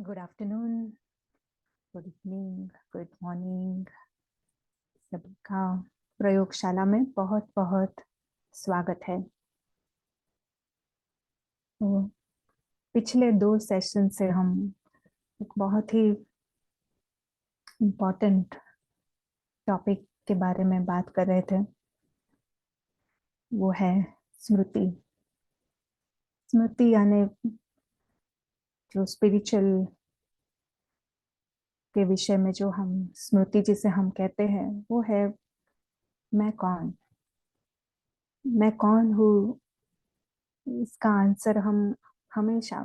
Good afternoon, good evening, good morning. सभी का प्रयोगशाला में बहुत बहुत स्वागत है। तो पिछले 2 सेशन से हम एक बहुत ही इम्पोर्टेंट टॉपिक के बारे में बात कर रहे थे। वो है स्मृति। स्मृति यानी जो स्पिरिचुअल के विषय में जो हम स्मृति जिसे हम कहते हैं वो है मैं कौन हूँ। इसका आंसर हम हमेशा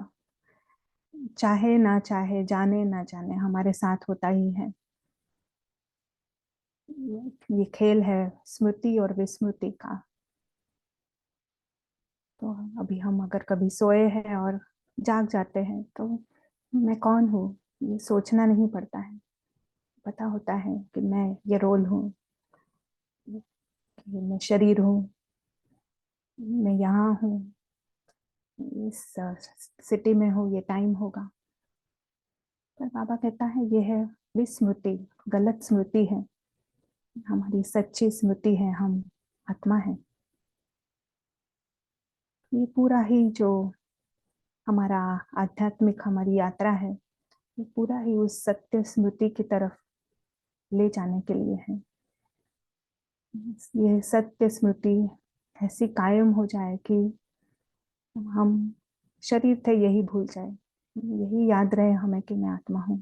चाहे ना चाहे, जाने ना जाने, हमारे साथ होता ही है। ये खेल है स्मृति और विस्मृति का। तो अभी हम अगर कभी सोए हैं और जाग जाते हैं तो मैं कौन हूँ ये सोचना नहीं पड़ता है। पता होता है कि मैं ये रोल हूँ, कि मैं शरीर हूँ, मैं यहाँ हूँ, इस सिटी में हूँ, ये टाइम होगा। पर बाबा कहता है ये है विस्मृति, गलत स्मृति है। हमारी सच्ची स्मृति है, हम आत्मा है। ये पूरा ही जो हमारा आध्यात्मिक हमारी यात्रा है, ये पूरा ही उस सत्य स्मृति की तरफ ले जाने के लिए है। ये सत्य स्मृति ऐसी कायम हो जाए कि हम शरीर थे यही भूल जाए, यही याद रहे हमें कि मैं आत्मा हूँ।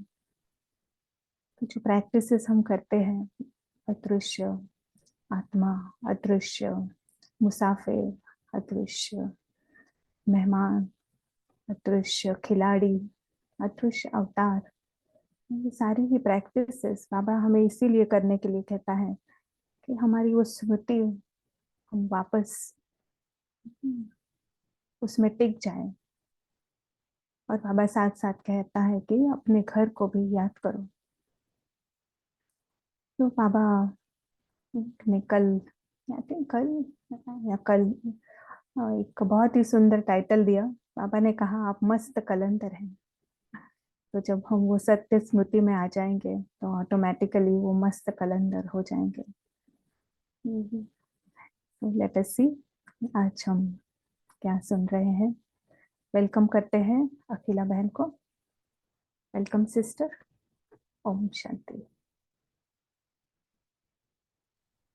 तो जो प्रैक्टिसेस हम करते हैं, अदृश्य आत्मा, अदृश्य मुसाफिर, अदृश्य मेहमान, अदृश्य खिलाड़ी, अदृश्य अवतार, ये सारी ही प्रैक्टिसेस बाबा हमें इसीलिए करने के लिए कहता है कि हमारी वो स्मृति हम वापस उसमें टिक जाए। और बाबा साथ साथ कहता है कि अपने घर को भी याद करो। तो बाबा ने कल, या think कल या कल एक बहुत ही सुंदर टाइटल दिया। बाबा ने कहा आप मस्त कलंदर हैं। तो जब हम वो सत्य स्मृति में आ जाएंगे तो ऑटोमेटिकली वो मस्त कलंदर हो जाएंगे। लेट अस सी आज हम क्या सुन रहे हैं। वेलकम करते हैं अखिला बहन को। Welcome sister. ओम शांति।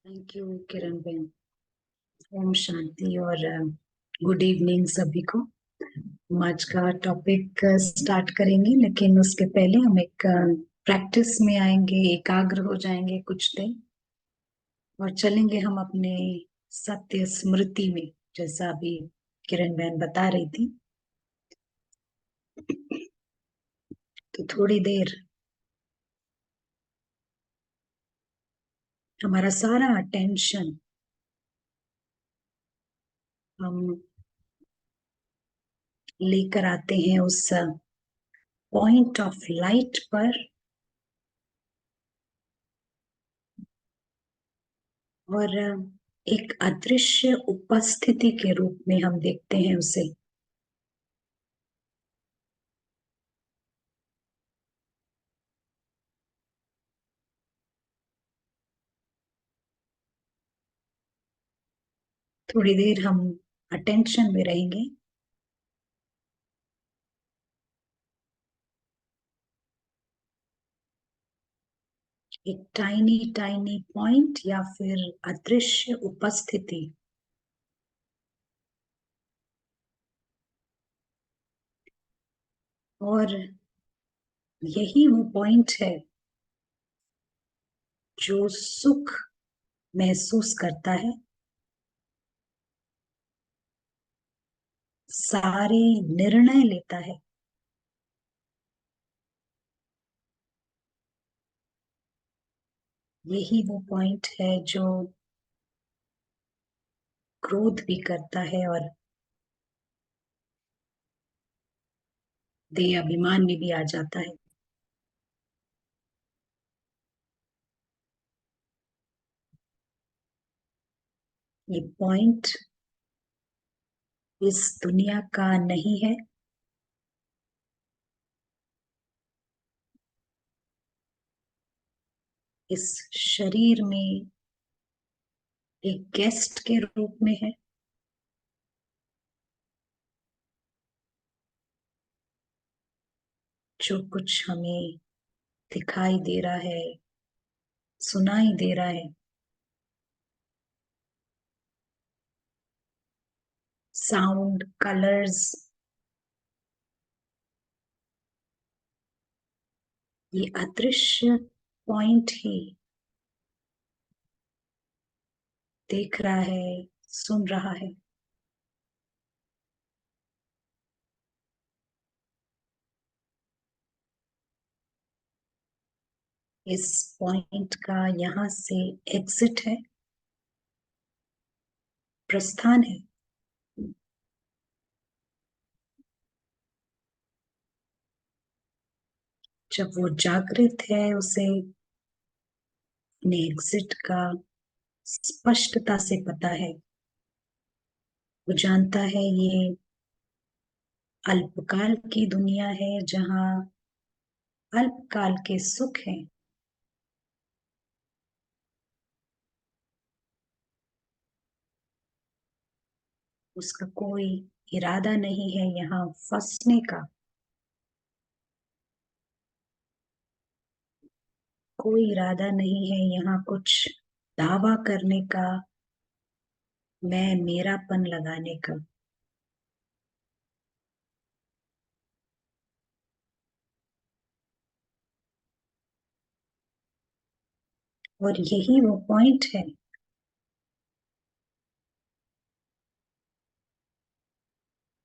थैंक यू किरण बहन। ओम शांति और गुड इवनिंग सभी को। हम आज का टॉपिक स्टार्ट करेंगे, लेकिन उसके पहले हम एक प्रैक्टिस में आएंगे, एकाग्र हो जाएंगे कुछ देर और चलेंगे हम अपने सत्य स्मृति में, जैसा अभी किरण बहन बता रही थी। तो थोड़ी देर हमारा सारा अटेंशन हम लेकर आते हैं उस पॉइंट ऑफ लाइट पर, और एक अदृश्य उपस्थिति के रूप में हम देखते हैं उसे। थोड़ी देर हम अटेंशन में रहेंगे। एक टाइनी टाइनी पॉइंट या फिर अदृश्य उपस्थिति, और यही वो पॉइंट है जो सुख महसूस करता है, सारे निर्णय लेता है। यही वो पॉइंट है जो क्रोध भी करता है और देह अभिमान में भी आ जाता है। ये पॉइंट इस दुनिया का नहीं है, इस शरीर में एक गेस्ट के रूप में है, जो कुछ हमें दिखाई दे रहा है, सुनाई दे रहा है, साउंड, कलर्स, ये अदृश्य पॉइंट ही देख रहा है, सुन रहा है। इस पॉइंट का यहाँ से एग्जिट है, प्रस्थान है। जब वो जागृत है, उसे अपने एग्जिट का स्पष्टता से पता है। वो जानता है ये अल्पकाल की दुनिया है, जहाँ अल्पकाल के सुख हैं। उसका कोई इरादा नहीं है यहाँ फंसने का, कोई इरादा नहीं है यहाँ कुछ दावा करने का, मैं मेरापन लगाने का। और यही वो पॉइंट है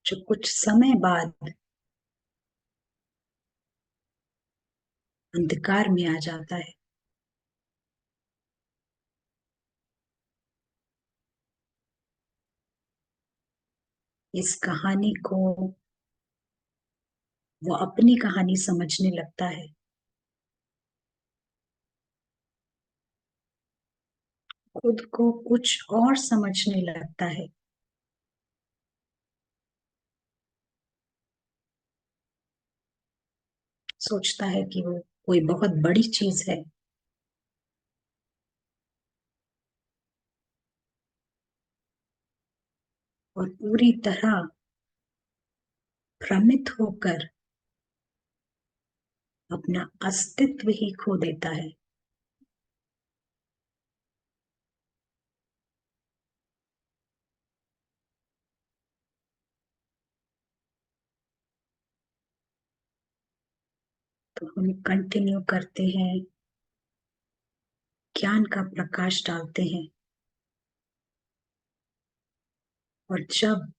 जो कुछ समय बाद अंधकार में आ जाता है। इस कहानी को वो अपनी कहानी समझने लगता है। खुद को कुछ और समझने लगता है। सोचता है कि वो कोई बहुत बड़ी चीज है, और पूरी तरह भ्रमित होकर अपना अस्तित्व ही खो देता है। तो हम कंटिन्यू करते हैं, ज्ञान का प्रकाश डालते हैं। और जब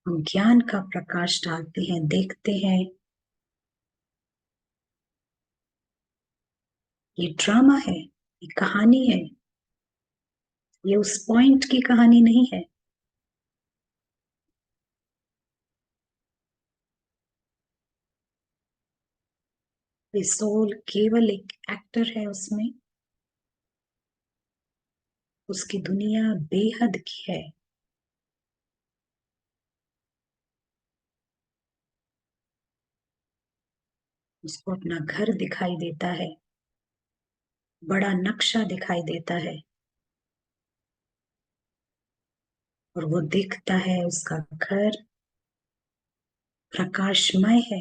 हम ज्ञान का प्रकाश डालते हैं, देखते हैं ये ड्रामा है, ये कहानी है, ये उस पॉइंट की कहानी नहीं है। ये सोल केवल एक एक्टर है उसमें। उसकी दुनिया बेहद की है। उसको अपना घर दिखाई देता है, बड़ा नक्शा दिखाई देता है, और वो देखता है उसका घर प्रकाशमय है,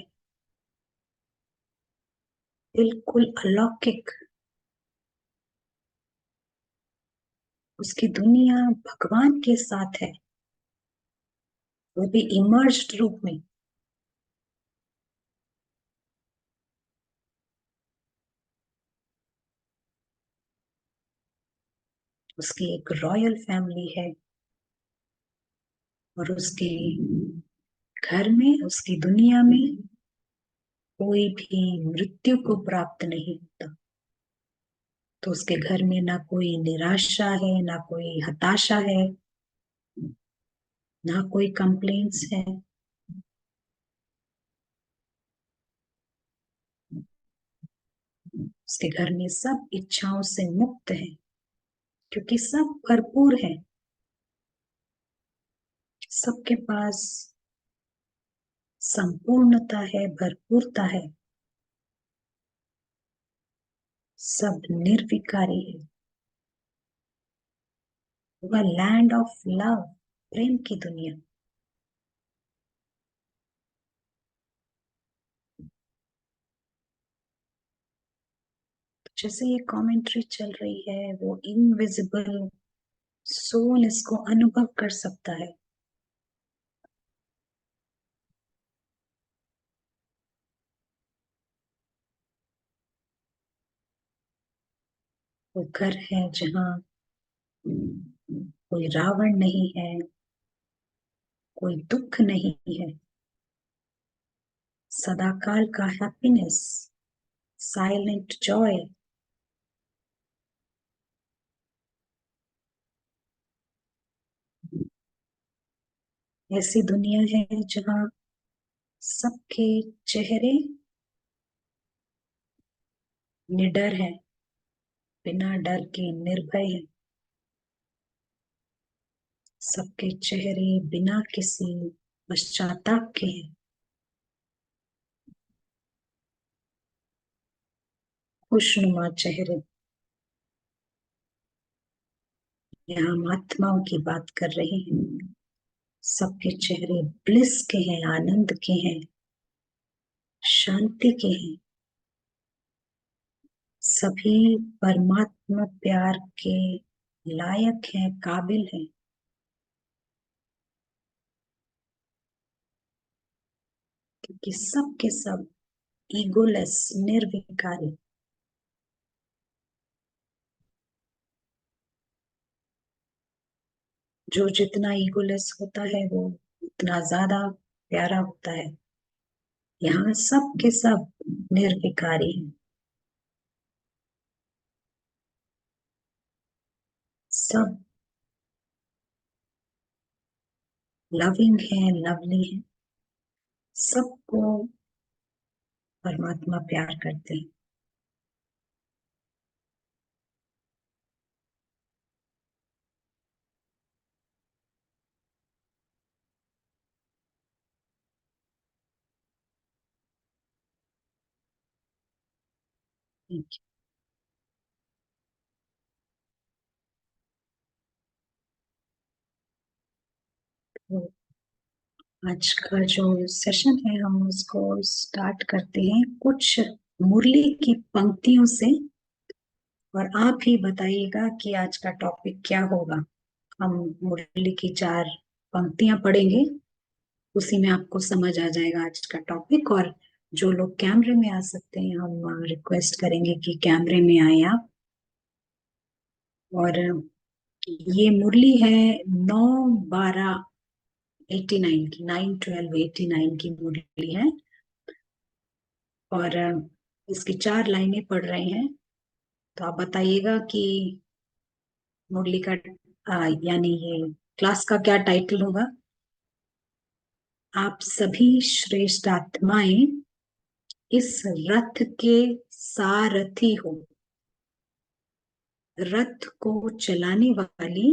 बिल्कुल अलौकिक। उसकी दुनिया भगवान के साथ है, वो भी इमर्ज्ड रूप में। उसकी एक रॉयल फैमिली है, और उसके घर में, उसकी दुनिया में कोई भी मृत्यु को प्राप्त नहीं होता। तो उसके घर में ना कोई निराशा है, ना कोई हताशा है, ना कोई कंप्लेंट्स है। उसके घर में सब इच्छाओं से मुक्त है, क्योंकि सब भरपूर है। सबके पास संपूर्णता है, भरपूरता है। सब निर्विकारी है। वह लैंड ऑफ लव, प्रेम की दुनिया। जैसे ये कमेंट्री चल रही है, वो इनविजिबल सोल इसको अनुभव कर सकता है। वो घर है जहाँ कोई रावण नहीं है, कोई दुख नहीं है, सदाकाल का हैप्पीनेस, साइलेंट जॉय। ऐसी दुनिया है जहाँ सबके चेहरे निडर है, बिना डर के निर्भय है। सबके चेहरे बिना किसी पश्चाताप के हैं, खुशनुमा चेहरे। यहाँ हम आत्माओं की बात कर रहे हैं। सबके चेहरे ब्लिस के हैं, आनंद के हैं, शांति के हैं। सभी परमात्मा प्यार के लायक हैं, काबिल हैं। क्योंकि सब के सब ईगोलेस, निर्विकारी। जो जितना ईगोलेस होता है वो उतना ज्यादा प्यारा होता है। यहाँ सब के सब निर्विकारी हैं। सब लविंग है, लवली है। सबको परमात्मा प्यार करते हैं। Thank you। आज का जो सेशन है हम उसको स्टार्ट करते हैं कुछ मुरली की पंक्तियों से। और आप ही बताइएगा कि आज का टॉपिक क्या होगा। हम मुरली की 4 पंक्तियां पढ़ेंगे, उसी में आपको समझ आ जाएगा आज का टॉपिक। और जो लोग कैमरे में आ सकते हैं हम रिक्वेस्ट करेंगे कि कैमरे में आए आप। और ये मुरली है 9/12/89 की, 9/12/89 की मुरली है। और इसकी 4 लाइनें पढ़ रहे हैं। तो आप बताइएगा कि मुरली का यानी ये क्लास का क्या टाइटल होगा। आप सभी श्रेष्ठ आत्माएं इस रथ के सारथी हो। रथ को चलाने वाली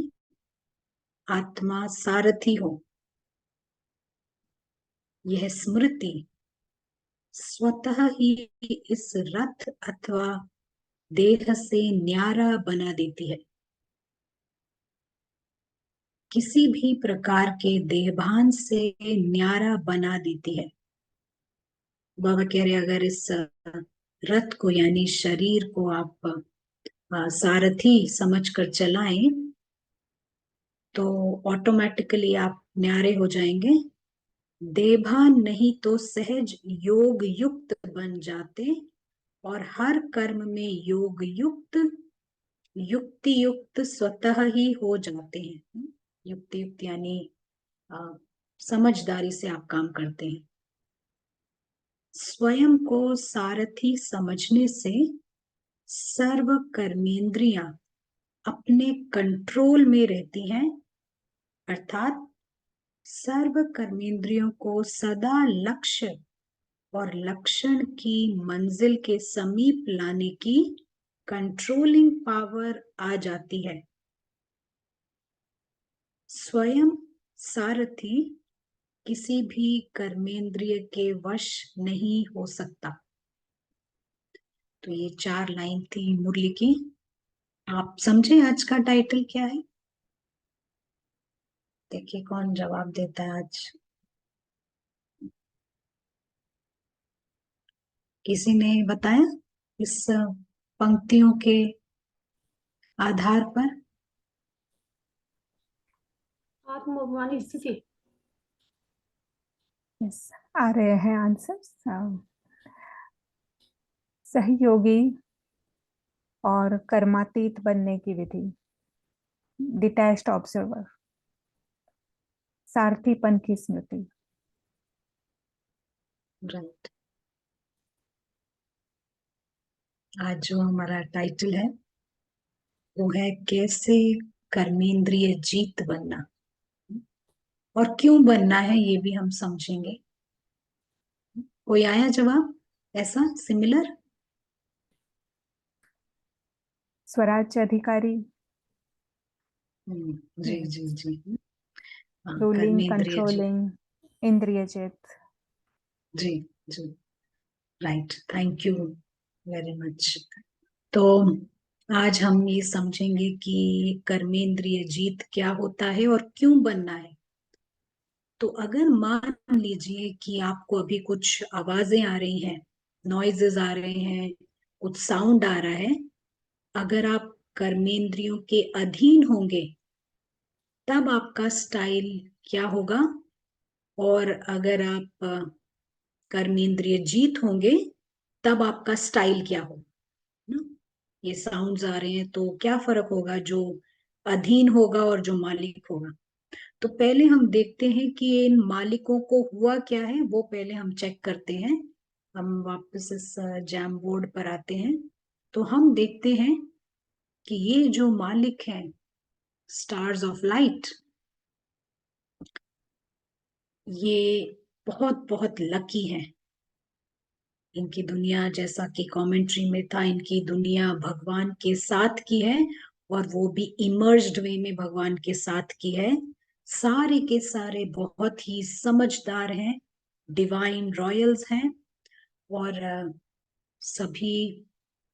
आत्मा सारथी हो। यह स्मृति स्वतः ही इस रथ अथवा देह से न्यारा बना देती है। किसी भी प्रकार के देहभान से न्यारा बना देती है। बाबा कह रहे अगर इस रथ को यानी शरीर को आप सारथी समझकर चलाएं तो ऑटोमेटिकली आप न्यारे हो जाएंगे। देभान नहीं तो सहज योग युक्त बन जाते और हर कर्म में योग युक्त, युक्ति युक्त स्वतः ही हो जाते हैं। युक्ति युक्त यानी समझदारी से आप काम करते हैं। स्वयं को सारथी समझने से सर्व कर्मेंद्रियां अपने कंट्रोल में रहती हैं। अर्थात सर्व कर्मेंद्रियों को सदा लक्ष्य और लक्षण की मंजिल के समीप लाने की कंट्रोलिंग पावर आ जाती है। स्वयं सारथी किसी भी कर्मेंद्रिय के वश नहीं हो सकता। तो ये 4 लाइन थी मुरली की। आप समझे आज का टाइटल क्या है? देखिए कौन जवाब देता है आज। किसी ने बताया इस पंक्तियों के आधार पर? आत्मअभिमानी स्थिति। यस, आ रहे हैं आंसर्स। सहयोगी और कर्मातीत बनने की विधि, डिटैच्ड ऑब्जर्वर, सारथीपन की स्मृति। राइट। आज जो हमारा टाइटल है वो है कैसे कर्मेंद्रिय जीत बनना, और क्यों बनना है ये भी हम समझेंगे। कोई आया जवाब ऐसा सिमिलर? स्वराज्य अधिकारी, जी जी जी। हाँ, रूलिंग, कर्मेंद्रिय जीत। कंट्रोलिंग, इंद्रियजित। जी जी। Right, thank you very much. तो आज हम ये समझेंगे कि कर्मेंद्रिय जीत क्या होता है और क्यों बनना है। तो अगर मान लीजिए कि आपको अभी कुछ आवाजें आ रही हैं, नॉइजेस आ रहे हैं, कुछ साउंड आ रहा है, अगर आप कर्मेंद्रियों के अधीन होंगे तब आपका स्टाइल क्या होगा, और अगर आप कर्मेंद्रिय जीत होंगे तब आपका स्टाइल क्या होगा ना। ये साउंड्स आ रहे हैं तो क्या फर्क होगा, जो अधीन होगा और जो मालिक होगा। तो पहले हम देखते हैं कि इन मालिकों को हुआ क्या है, वो पहले हम चेक करते हैं। हम वापस इस जैम बोर्ड पर आते हैं तो हम देखते हैं कि ये जो मालिक हैं स्टार्स ऑफ लाइट, ये बहुत बहुत लकी हैं। इनकी दुनिया, जैसा कि कमेंट्री में था, इनकी दुनिया भगवान के साथ की है, और वो भी इमर्ज्ड वे में भगवान के साथ की है। सारे के सारे बहुत ही समझदार हैं, डिवाइन रॉयल्स हैं, और सभी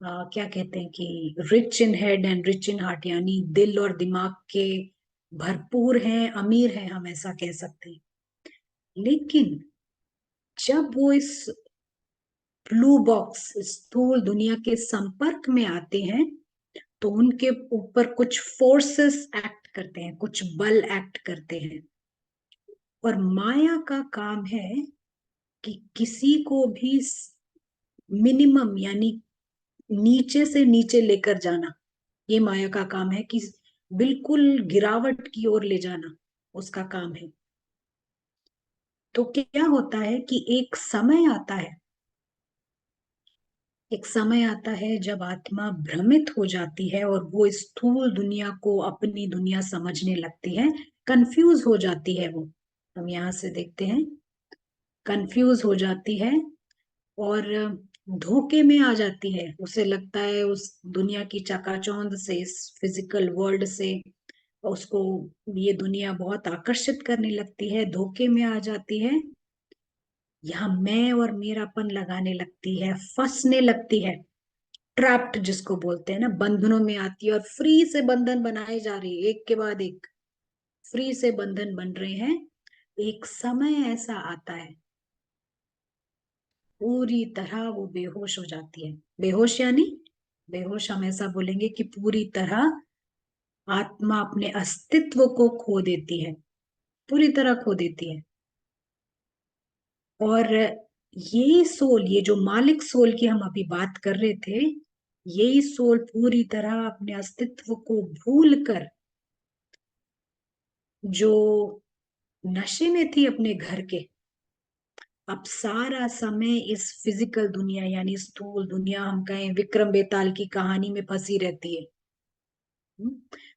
क्या कहते हैं कि rich in head and rich in heart, यानी दिल और दिमाग के भरपूर हैं, अमीर हैं, हम ऐसा कह सकते हैं। लेकिन जब वो इस ब्लू बॉक्स, स्थूल दुनिया के संपर्क में आते हैं तो उनके ऊपर कुछ फोर्सेस एक्ट करते हैं, कुछ बल एक्ट करते हैं। और माया का काम है कि किसी को भी मिनिमम यानी नीचे से नीचे लेकर जाना। ये माया का काम है कि बिल्कुल गिरावट की ओर ले जाना, उसका काम है। तो क्या होता है कि एक समय आता है जब आत्मा भ्रमित हो जाती है और वो स्थूल दुनिया को अपनी दुनिया समझने लगती है, कंफ्यूज हो जाती है वो। हम यहाँ से देखते हैं, कंफ्यूज हो जाती है और धोखे में आ जाती है। उसे लगता है उस दुनिया की चकाचौंध से, इस फिजिकल वर्ल्ड से उसको ये दुनिया बहुत आकर्षित करने लगती है, धोखे में आ जाती है। यहाँ मैं और मेरापन लगाने लगती है, फंसने लगती है, ट्रैप्ड जिसको बोलते हैं ना, बंधनों में आती है, और फ्री से बंधन बनाए जा रही है, एक के बाद एक फ्री से बंधन बन रहे हैं। एक समय ऐसा आता है पूरी तरह वो बेहोश हो जाती है। बेहोश यानी, बेहोश हम ऐसा बोलेंगे कि पूरी तरह आत्मा अपने अस्तित्व को खो देती है, पूरी तरह खो देती है। और यही सोल, ये जो मालिक सोल की हम अभी बात कर रहे थे, यही सोल पूरी तरह अपने अस्तित्व को भूल कर, जो नशे में थी अपने घर के, अब सारा समय इस फिजिकल दुनिया यानी स्थूल दुनिया, हम कहें विक्रम बेताल की कहानी में फंसी रहती है।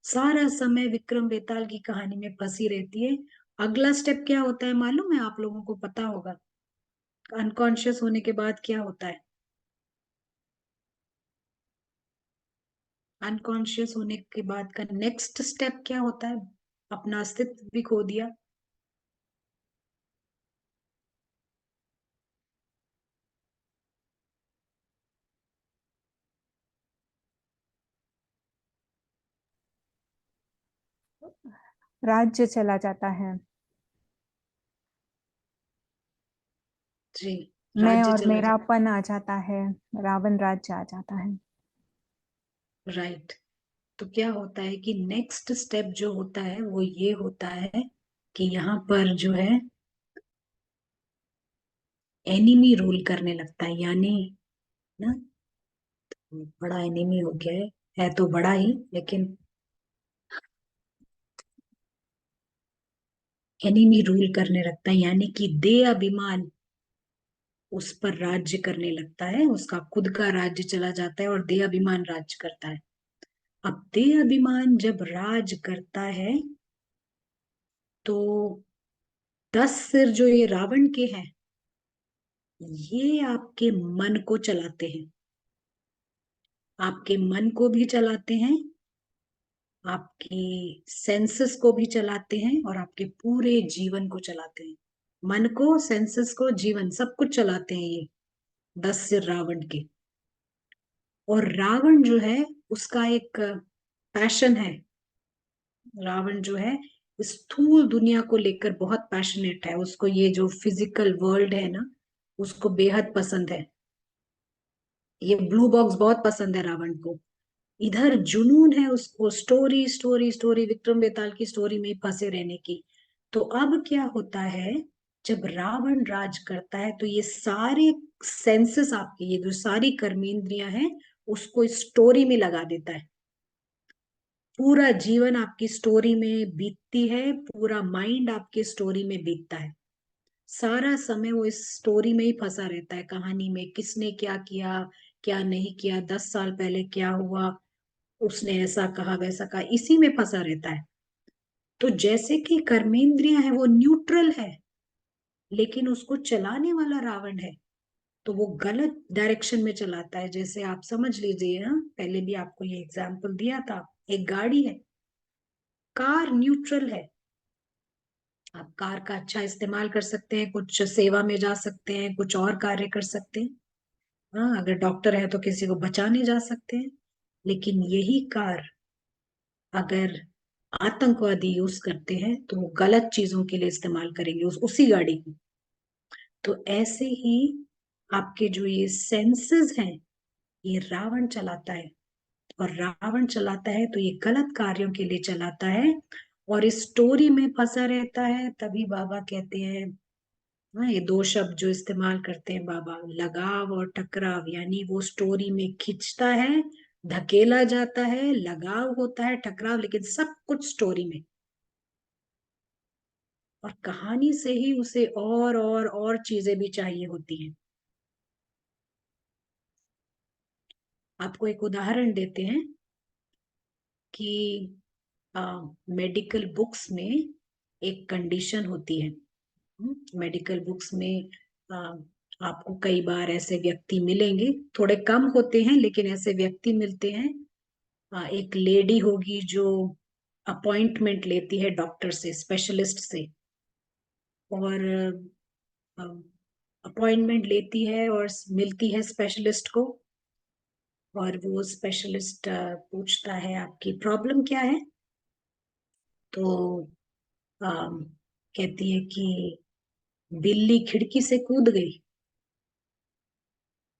सारा समय विक्रम बेताल की कहानी में फंसी रहती है। अगला स्टेप क्या होता है मालूम है आप लोगों को? पता होगा अनकॉन्शियस होने के बाद क्या होता है। अनकॉन्शियस होने के बाद का नेक्स्ट स्टेप क्या होता है? अपना अस्तित्व भी खो दिया। राज्य चला जाता है, जी, मैं राज्य और चला जाता मेरापन आ जाता है, रावण राज्य आ जाता है। है, राइट। तो क्या होता है कि नेक्स्ट स्टेप जो होता है वो ये होता है कि यहाँ पर जो है एनिमी रूल करने लगता है, यानी ना, बड़ा एनिमी हो गया है तो बड़ा ही, लेकिन एनिमी रूल करने लगता है, यानी कि दे अभिमान उस पर राज्य करने लगता है, उसका खुद का राज्य चला जाता है और दे अभिमान राज्य करता है। अब दे अभिमान जब राज करता है तो 10 सिर जो ये रावण के हैं, ये आपके मन को चलाते हैं, आपके मन को भी चलाते हैं, आपकी सेंसेस को भी चलाते हैं और आपके पूरे जीवन को चलाते हैं। मन को, सेंसेस को, जीवन, सब कुछ चलाते हैं ये 10 सिर रावण के। और रावण जो है उसका एक पैशन है, रावण जो है स्थूल दुनिया को लेकर बहुत पैशनेट है, उसको ये जो फिजिकल वर्ल्ड है ना, उसको बेहद पसंद है, ये ब्लू बॉक्स बहुत पसंद है रावण को। इधर जुनून है उसको स्टोरी स्टोरी स्टोरी, विक्रम बेताल की स्टोरी में फंसे रहने की। तो अब क्या होता है, जब रावण राज करता है तो ये सारे सेंसेस आपके, ये जो सारी कर्मेंद्रियां हैं, उसको स्टोरी में लगा देता है। पूरा जीवन आपकी स्टोरी में बीतती है, पूरा माइंड आपकी स्टोरी में बीतता है, सारा समय वो इस स्टोरी में ही फंसा रहता है, कहानी में किसने क्या किया, क्या नहीं किया, 10 साल पहले क्या हुआ, उसने ऐसा कहा वैसा कहा, इसी में फंसा रहता है। तो जैसे कि कर्मेंद्रियां है वो न्यूट्रल है, लेकिन उसको चलाने वाला रावण है, तो वो गलत डायरेक्शन में चलाता है। जैसे आप समझ लीजिए, हाँ, पहले भी आपको ये एग्जाम्पल दिया था, एक गाड़ी है, कार न्यूट्रल है, आप कार का अच्छा इस्तेमाल कर सकते हैं, कुछ सेवा में जा सकते हैं, कुछ और कार्य कर सकते हैं, हाँ, अगर डॉक्टर है तो किसी को बचाने जा सकते हैं। लेकिन यही कार अगर आतंकवादी यूज करते हैं तो वो गलत चीजों के लिए इस्तेमाल करेंगे उसी गाड़ी को। तो ऐसे ही आपके जो ये सेंसेस हैं, ये रावण चलाता है, और रावण चलाता है तो ये गलत कार्यों के लिए चलाता है और इस स्टोरी में फंसा रहता है। तभी बाबा कहते हैं, हाँ, ये 2 शब्द जो इस्तेमाल करते हैं बाबा, लगाव और टकराव, यानी वो स्टोरी में खिंचता है, धकेला जाता है, लगाव होता है, टकराव, लेकिन सब कुछ स्टोरी में, और कहानी से ही उसे और चीजें भी चाहिए होती हैं। आपको एक उदाहरण देते हैं कि मेडिकल बुक्स में एक कंडीशन होती है, मेडिकल बुक्स में आ, आपको कई बार ऐसे व्यक्ति मिलेंगे, थोड़े कम होते हैं लेकिन ऐसे व्यक्ति मिलते हैं। एक लेडी होगी जो अपॉइंटमेंट लेती है डॉक्टर से, स्पेशलिस्ट से, और अपॉइंटमेंट लेती है और मिलती है स्पेशलिस्ट को, और वो स्पेशलिस्ट पूछता है आपकी प्रॉब्लम क्या है। तो कहती है कि बिल्ली खिड़की से कूद गई।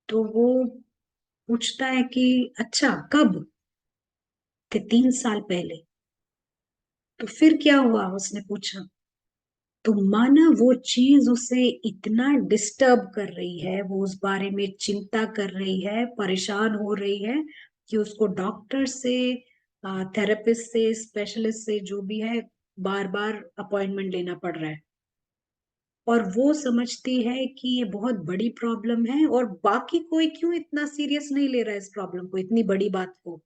तो वो पूछता है कि अच्छा कब, कि 3 साल पहले। तो फिर क्या हुआ, उसने पूछा। तो माना वो चीज उसे इतना डिस्टर्ब कर रही है, वो उस बारे में चिंता कर रही है, परेशान हो रही है, कि उसको डॉक्टर से, थेरेपिस्ट से, स्पेशलिस्ट से, जो भी है, बार बार अपॉइंटमेंट लेना पड़ रहा है। और वो समझती है कि ये बहुत बड़ी प्रॉब्लम है, और बाकी कोई क्यों इतना सीरियस नहीं ले रहा है इस प्रॉब्लम को, इतनी बड़ी बात को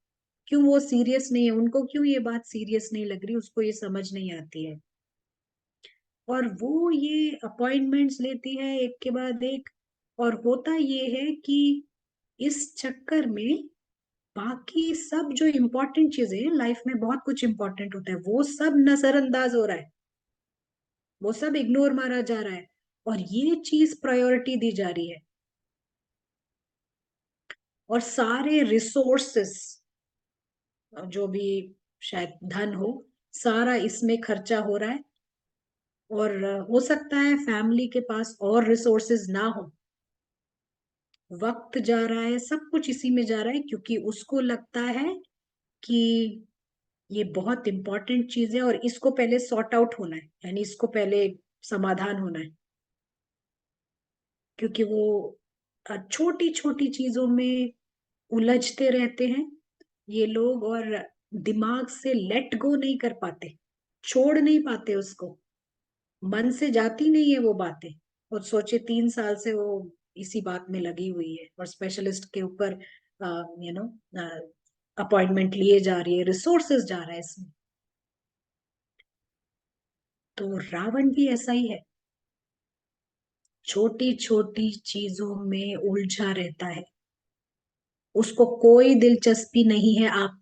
क्यों वो सीरियस नहीं है, उनको क्यों ये बात सीरियस नहीं लग रही, उसको ये समझ नहीं आती है। और वो ये अपॉइंटमेंट्स लेती है एक के बाद एक, और होता ये है कि इस चक्कर में बाकी सब जो इम्पोर्टेंट चीजें हैं लाइफ में, बहुत कुछ इम्पोर्टेंट होता है, वो सब नजरअंदाज हो रहा है, वो सब इग्नोर मारा जा रहा है, और ये चीज प्रायोरिटी दी जा रही है। और सारे रिसोर्सेस, जो भी शायद धन हो, सारा इसमें खर्चा हो रहा है, और हो सकता है फैमिली के पास और रिसोर्सेज ना हो, वक्त जा रहा है, सब कुछ इसी में जा रहा है, क्योंकि उसको लगता है कि ये बहुत इंपॉर्टेंट चीज है और इसको पहले सॉर्ट आउट होना है, यानी इसको पहले समाधान होना है। क्योंकि वो छोटी छोटी चीजों में उलझते रहते हैं ये लोग, और दिमाग से लेट गो नहीं कर पाते, छोड़ नहीं पाते उसको, मन से जाती नहीं है वो बातें। और सोचे 3 साल से वो इसी बात में लगी हुई है, और स्पेशलिस्ट के ऊपर यू नो अपॉइंटमेंट लिए जा रही है, रिसोर्सेज जा रहा है इसमें। तो रावण भी ऐसा ही है, छोटी छोटी चीजों में उलझा रहता है, उसको कोई दिलचस्पी नहीं है आप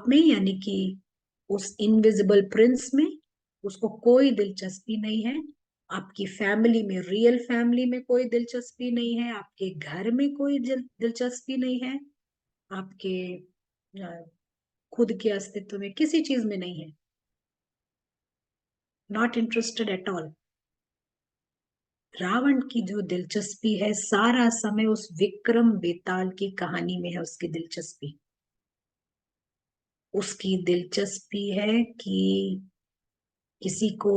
में यानी कि उस इनविजिबल प्रिंस में उसको कोई दिलचस्पी नहीं है। आपकी फैमिली में, रियल फैमिली में कोई दिलचस्पी नहीं है, आपके घर में कोई दिलचस्पी नहीं है, आपके अ, खुद के अस्तित्व में किसी चीज में नहीं है, not interested at all. Ravan की जो दिलचस्पी है सारा समय उस विक्रम बेताल की कहानी में है, उसकी दिलचस्पी। उसकी दिलचस्पी है कि किसी को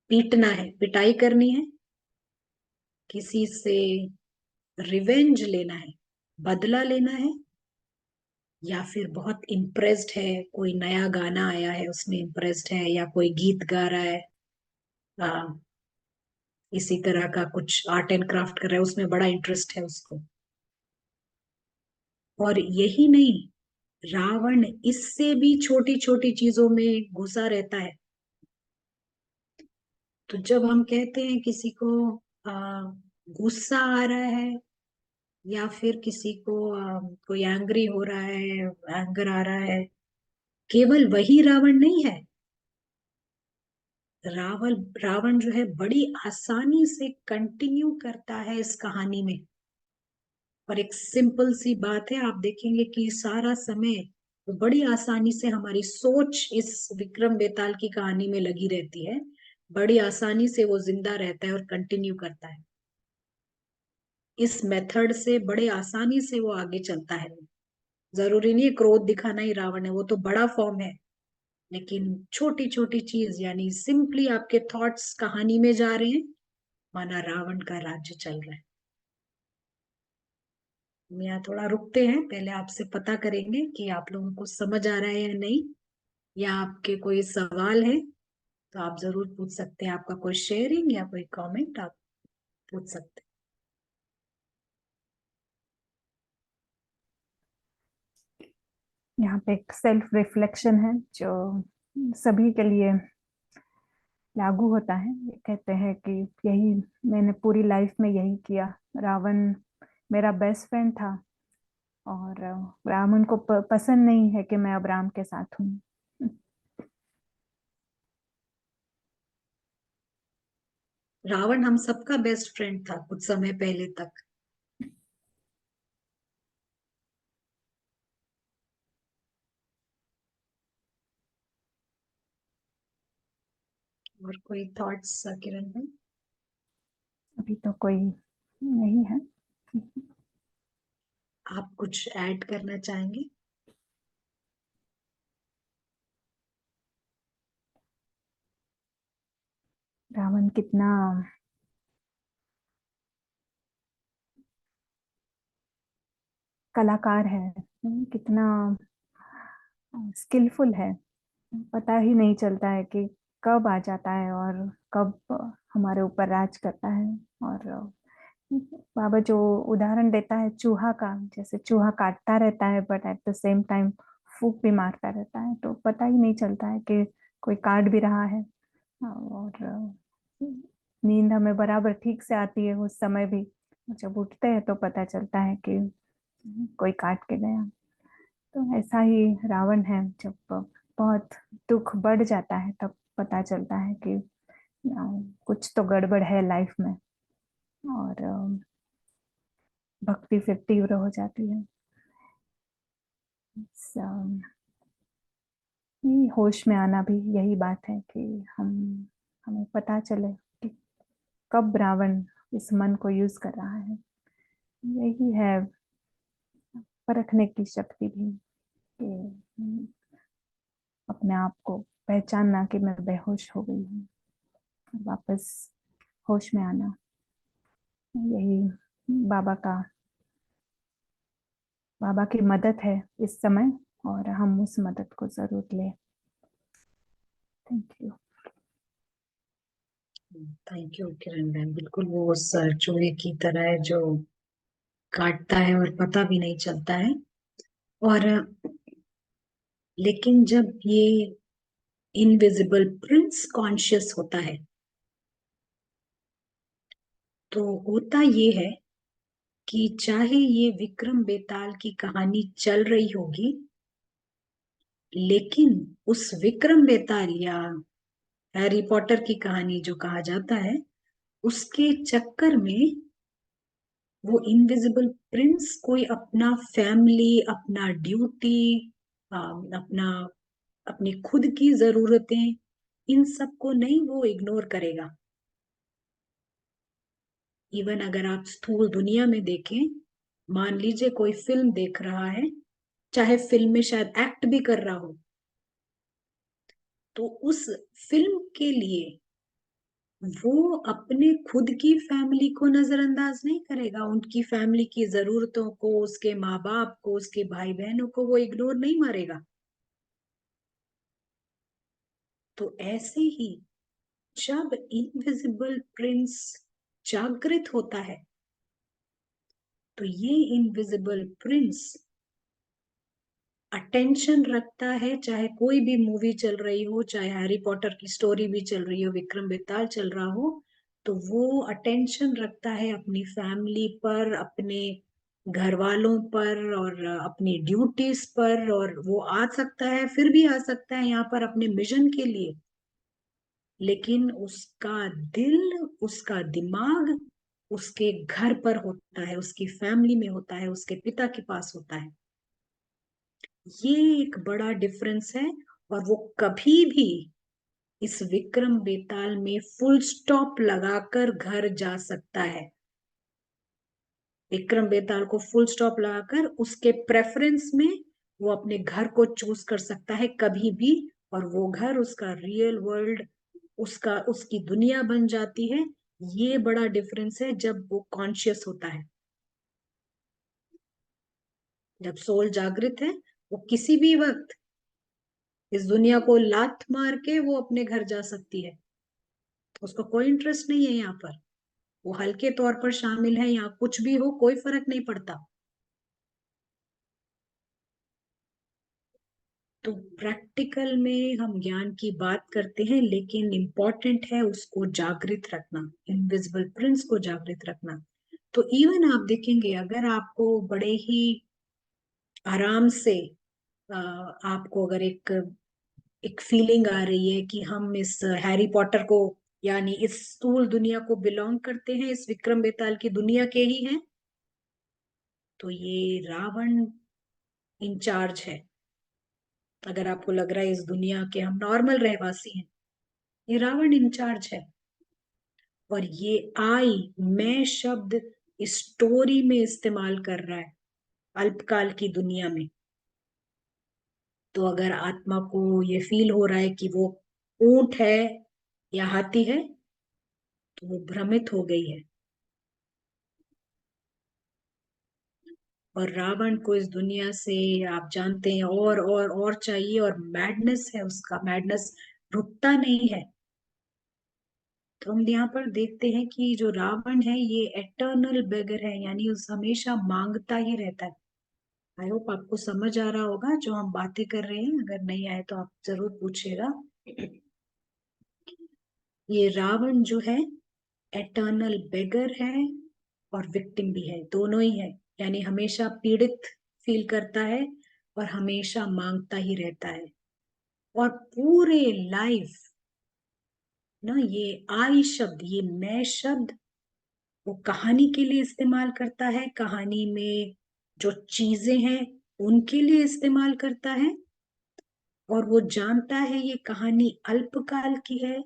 पीटना है, पिटाई करनी है, किसी से रिवेंज लेना है, बदला लेना है, या फिर बहुत इम्प्रेस्ड है, कोई नया गाना आया है उसमें इम्प्रेस्ड है, या कोई गीत गा रहा है, आ, इसी तरह का कुछ आर्ट एंड क्राफ्ट कर रहा है, उसमें बड़ा इंटरेस्ट है उसको। और यही नहीं, रावण इससे भी छोटी छोटी चीजों में घुसा रहता है। तो जब हम कहते हैं किसी को गुस्सा आ रहा है, या फिर किसी को कोई एंग्री हो रहा है, एंगर आ रहा है, केवल वही रावण नहीं है। रावण जो है बड़ी आसानी से कंटिन्यू करता है इस कहानी में। और एक सिंपल सी बात है, आप देखेंगे कि सारा समय वो बड़ी आसानी से, हमारी सोच इस विक्रम बेताल की कहानी में लगी रहती है, बड़ी आसानी से वो जिंदा रहता है और कंटिन्यू करता है। इस मेथड से बड़े आसानी से वो आगे चलता है। जरूरी नहीं है क्रोध दिखाना ही रावण है, वो तो बड़ा फॉर्म है, लेकिन छोटी छोटी चीज, यानी सिंपली आपके थॉट्स कहानी में जा रहे हैं, माना रावण का राज्य चल रहा है। हम यहाँ थोड़ा रुकते हैं, पहले आपसे पता करेंगे कि आप लोगों को समझ आ रहा है या नहीं, या आपके कोई सवाल है तो आप जरूर पूछ सकते हैं। आपका कोई शेयरिंग या कोई कमेंट आप पूछ सकते यहाँ पे एक सेल्फ रिफ्लेक्शन है जो सभी के लिए लागू होता है। ये कहते हैं कि यही मैंने पूरी लाइफ में यही किया। रावण मेरा बेस्ट फ्रेंड था, और रावण को पसंद नहीं है कि मैं अब राम के साथ हूँ। हैं। रावण हम सबका बेस्ट फ्रेंड था कुछ समय पहले तक। और कोई थॉट्स किरण में? अभी तो कोई नहीं है। आप कुछ ऐड करना चाहेंगे? रावण कितना कलाकार है, कितना स्किलफुल है। पता ही नहीं चलता है कि कब आ जाता है और कब हमारे ऊपर राज करता है। और बाबा जो उदाहरण देता है चूहा का, जैसे चूहा काटता रहता है but at the same time फूंक भी मारता रहता है, तो पता ही नहीं चलता है कि कोई काट भी रहा है। और नींद हमें बराबर ठीक से आती है उस समय भी, जब उठते हैं तो पता चलता है कि कोई काट के गया। तो ऐसा ही रावण है, जब बहुत दुख बढ़ जाता है तब पता चलता है कि कुछ तो गड़बड़ है लाइफ में, और भक्ति फिर तीव्र हो जाती है। So, ये होश में आना भी यही बात है कि हम हमें पता चले कि कब रावण इस मन को यूज कर रहा है। यही है परखने की शक्ति भी, कि अपने आप को पहचानना कि मैं बेहोश हो गई हूँ, वापस होश में आना। यही बाबा का बाबा की मदद है इस समय, और हम उस मदद को जरूर लें। Thank you. Thank you Kiran ma'am. बिल्कुल वो उस चूहे की तरह है जो काटता है और पता भी नहीं चलता है। और लेकिन जब ये इनविजिबल प्रिंस कॉन्शियस होता है तो होता ये है कि चाहे ये विक्रम बेताल की कहानी चल रही होगी, लेकिन उस विक्रम बेताल या हैरी पॉटर की कहानी जो कहा जाता है, उसके चक्कर में वो इनविजिबल प्रिंस कोई अपना फैमिली, अपना ड्यूटी, अपना अपनी खुद की जरूरतें, इन सबको नहीं वो इग्नोर करेगा। इवन अगर आप स्थूल दुनिया में देखें, मान लीजिए कोई फिल्म देख रहा है, चाहे फिल्म में शायद एक्ट भी कर रहा हो, तो उस फिल्म के लिए वो अपने खुद की फैमिली को नजरअंदाज नहीं करेगा। उनकी फैमिली की जरूरतों को, उसके माँ बाप को, उसके भाई बहनों को वो इग्नोर नहीं मारेगा। तो ऐसे ही जब इनविजिबल प्रिंस जागृत होता है, तो ये इनविजिबल प्रिंस अटेंशन रखता है, चाहे कोई भी मूवी चल रही हो, चाहे हैरी पॉटर की स्टोरी भी चल रही हो, विक्रम बेताल चल रहा हो, तो वो अटेंशन रखता है अपनी फैमिली पर, अपने घर वालों पर और अपनी ड्यूटीज पर। और वो आ सकता है, फिर भी आ सकता है यहाँ पर अपने मिशन के लिए, लेकिन उसका दिल, उसका दिमाग उसके घर पर होता है, उसकी फैमिली में होता है, उसके पिता के पास होता है। ये एक बड़ा डिफरेंस है। और वो कभी भी इस विक्रम बेताल में फुल स्टॉप लगाकर घर जा सकता है। विक्रम बेताल को फुल स्टॉप लगाकर उसके प्रेफरेंस में वो अपने घर को चूज कर सकता है कभी भी, और वो घर उसका रियल वर्ल्ड, उसका उसकी दुनिया बन जाती है। ये बड़ा डिफरेंस है जब वो कॉन्शियस होता है। जब सोल जागृत है, वो किसी भी वक्त इस दुनिया को लात मार के वो अपने घर जा सकती है। उसको कोई इंटरेस्ट नहीं है यहाँ पर। वो हल्के तौर पर शामिल है, यहाँ कुछ भी हो कोई फर्क नहीं पड़ता। तो प्रैक्टिकल में हम ज्ञान की बात करते हैं, लेकिन इम्पोर्टेंट है उसको जागृत रखना, इनविजिबल प्रिंस को जागृत रखना। तो इवन आप देखेंगे, अगर आपको बड़े ही आराम से आपको अगर एक एक फीलिंग आ रही है कि हम इस हैरी पॉटर को, यानी इस स्थूल दुनिया को बिलोंग करते हैं, इस विक्रम बेताल की दुनिया के ही हैं, तो ये रावण इंचार्ज है। अगर आपको लग रहा है इस दुनिया के हम नॉर्मल रहवासी हैं, ये रावण इंचार्ज है। और ये मैं शब्द इस स्टोरी में इस्तेमाल कर रहा है, अल्पकाल की दुनिया में। तो अगर आत्मा को ये फील हो रहा है कि वो ऊंट है या हाथी है, तो वो भ्रमित हो गई है। और रावण को इस दुनिया से, आप जानते हैं, और चाहिए, और मैडनेस है उसका, मैडनेस रुकता नहीं है। तो हम यहाँ पर देखते हैं कि जो रावण है ये एटर्नल बेगर है, यानी उस हमेशा मांगता ही रहता है। आई होप आपको समझ आ रहा होगा जो हम बातें कर रहे हैं। अगर नहीं आए तो आप जरूर पूछिएगा। ये रावण जो है एटर्नल बेगर है और विक्टिम भी है, दोनों ही है। यानी हमेशा पीड़ित फील करता है और हमेशा मांगता ही रहता है। और पूरे लाइफ ना, ये शब्द, ये मैं शब्द वो कहानी के लिए इस्तेमाल करता है, कहानी में जो चीजें हैं उनके लिए इस्तेमाल करता है। और वो जानता है ये कहानी अल्पकाल की है,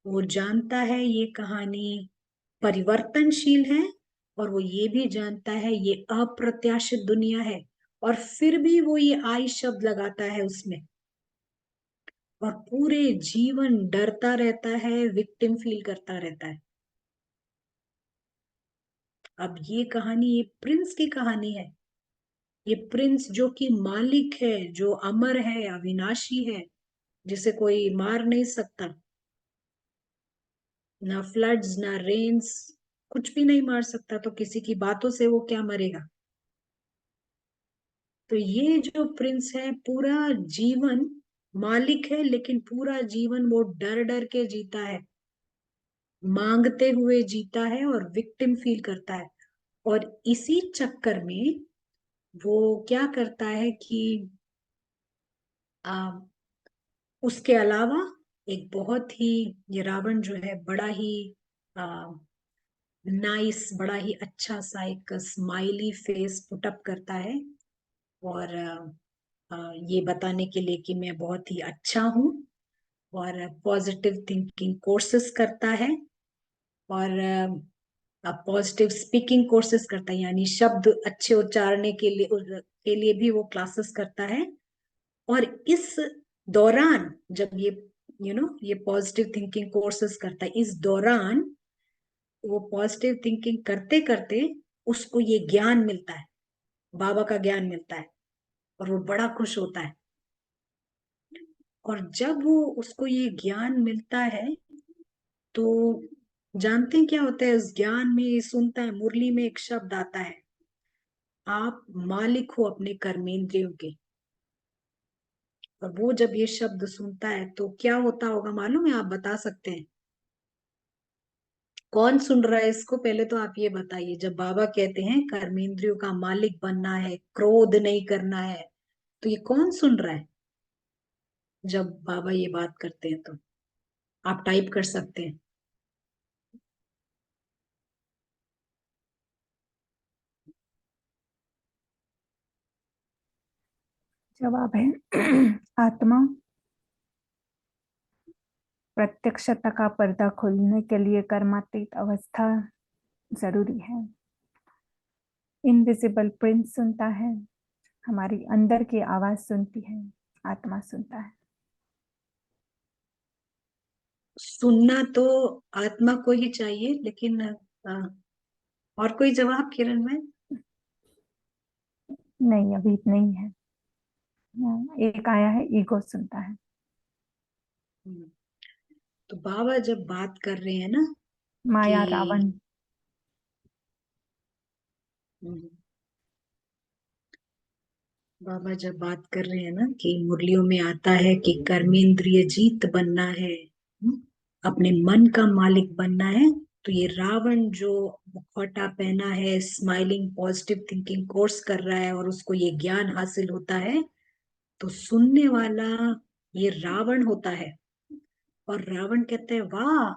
वो जानता है ये कहानी परिवर्तनशील है, और वो ये भी जानता है ये अप्रत्याशित दुनिया है, और फिर भी वो ये आई शब्द लगाता है उसमें, और पूरे जीवन डरता रहता है, विक्टिम फील करता रहता है। अब ये कहानी ये प्रिंस की कहानी है, ये प्रिंस जो कि मालिक है, जो अमर है, अविनाशी है, जिसे कोई मार नहीं सकता, ना फ्लड्स ना रेन्स, कुछ भी नहीं मार सकता, तो किसी की बातों से वो क्या मरेगा। तो ये जो प्रिंस है पूरा जीवन मालिक है, लेकिन पूरा जीवन वो डर डर के जीता है, मांगते हुए जीता है, और विक्टिम फील करता है। और इसी चक्कर में वो क्या करता है कि आ, उसके अलावा एक बहुत ही, ये रावण जो है बड़ा ही नाइस, बड़ा ही अच्छा सा एक स्माइली फेस पुटअप करता है, और ये बताने के लिए कि मैं बहुत ही अच्छा हूँ, और पॉजिटिव थिंकिंग कोर्सेस करता है, और पॉजिटिव स्पीकिंग कोर्सेस करता है, यानी शब्द अच्छे उच्चारने के लिए भी वो क्लासेस करता है। और इस दौरान जब ये ये पॉजिटिव थिंकिंग कोर्सेस करता है, इस दौरान वो पॉजिटिव थिंकिंग करते करते उसको ये ज्ञान मिलता है, बाबा का ज्ञान मिलता है, और वो बड़ा खुश होता है। और जब वो उसको ये ज्ञान मिलता है, तो जानते हैं क्या होता है उस ज्ञान में, ये सुनता है मुरली में एक शब्द आता है, आप मालिक हो अपने कर्मेंद्रियों के। और वो जब ये शब्द सुनता है तो क्या होता होगा मालूम है, आप बता सकते हैं? कौन सुन रहा है इसको, पहले तो आप ये बताइए। जब बाबा कहते हैं कर्मेंद्रियों का मालिक बनना है, क्रोध नहीं करना है, तो ये कौन सुन रहा है जब बाबा ये बात करते हैं? तो आप टाइप कर सकते हैं। जवाब है आत्मा। प्रत्यक्षता का पर्दा खोलने के लिए कर्मातीत अवस्था जरूरी है। इनविजिबल प्रिंस सुनता है, हमारी अंदर की आवाज सुनती है, आत्मा सुनता है। सुनना तो आत्मा को ही चाहिए, लेकिन और कोई जवाब किरण में? नहीं, अभी नहीं है। एक आया है, ईगो सुनता है। हम्म, तो बाबा जब बात कर रहे हैं ना माया, कि रावण। हम्म, बाबा जब बात कर रहे हैं ना कि मुरलियों में आता है कि कर्मेंद्रिय जीत बनना है, अपने मन का मालिक बनना है, तो ये रावण जो मुखौटा पहना है, स्माइलिंग पॉजिटिव थिंकिंग कोर्स कर रहा है, और उसको ये ज्ञान हासिल होता है, तो सुनने वाला ये रावण होता है। और रावण कहते हैं वाह,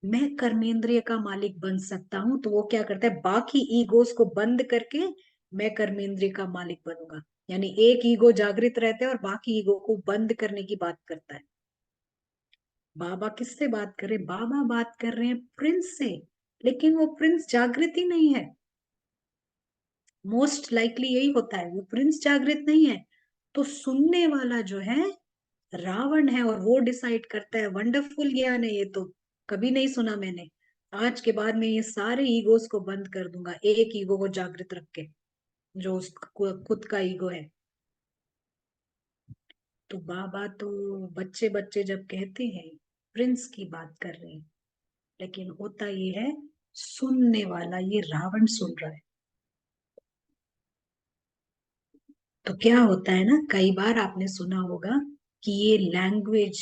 मैं कर्मेंद्रिय का मालिक बन सकता हूं, तो वो क्या करता है, बाकी ईगोस को बंद करके मैं कर्मेंद्रिय का मालिक बनूंगा। यानी एक ईगो जागृत रहता है और बाकी ईगो को बंद करने की बात करता है। बाबा किससे बात कर रहे हैं? बाबा बात कर रहे हैं प्रिंस से, लेकिन वो प्रिंस जागृत ही नहीं है। मोस्ट लाइकली यही होता है, वो प्रिंस जागृत नहीं है। तो सुनने वाला जो है रावण है, और वो डिसाइड करता है। वंडरफुल ज्ञान है ये तो, कभी नहीं सुना मैंने। आज के बाद में ये सारे ईगोस को बंद कर दूंगा, एक ईगो को जागृत रख के, जो उस खुद का ईगो है। तो बाबा तो बच्चे बच्चे जब कहते हैं प्रिंस की बात कर रहे हैं, लेकिन होता ये है सुनने वाला ये रावण सुन रहा है। तो क्या होता है ना, कई बार आपने सुना होगा कि ये लैंग्वेज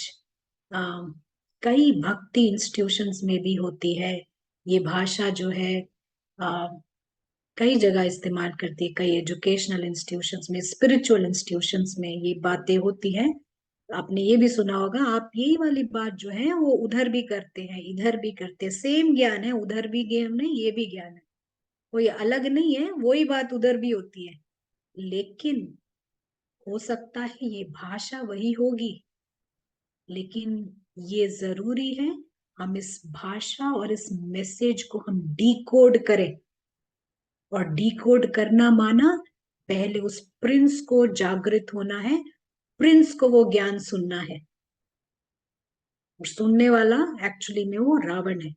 कई भक्ति इंस्टीट्यूशंस में भी होती है। ये भाषा जो है आ, कई जगह इस्तेमाल करती है, कई एजुकेशनल इंस्टीट्यूशंस में, स्पिरिचुअल इंस्टीट्यूशंस में ये बातें होती हैं। आपने ये भी सुना होगा, आप यही वाली बात जो है वो उधर भी करते हैं, इधर भी करते हैं, सेम ज्ञान है, उधर भी ज्ञान है, ये भी ज्ञान है, कोई अलग नहीं है, वही बात उधर भी होती है। लेकिन हो सकता है ये भाषा वही होगी, लेकिन ये जरूरी है हम इस भाषा और इस मैसेज को हम डिकोड करें। और डिकोड करना माना पहले उस प्रिंस को जागृत होना है, प्रिंस को वो ज्ञान सुनना है, और सुनने वाला एक्चुअली में वो रावण है।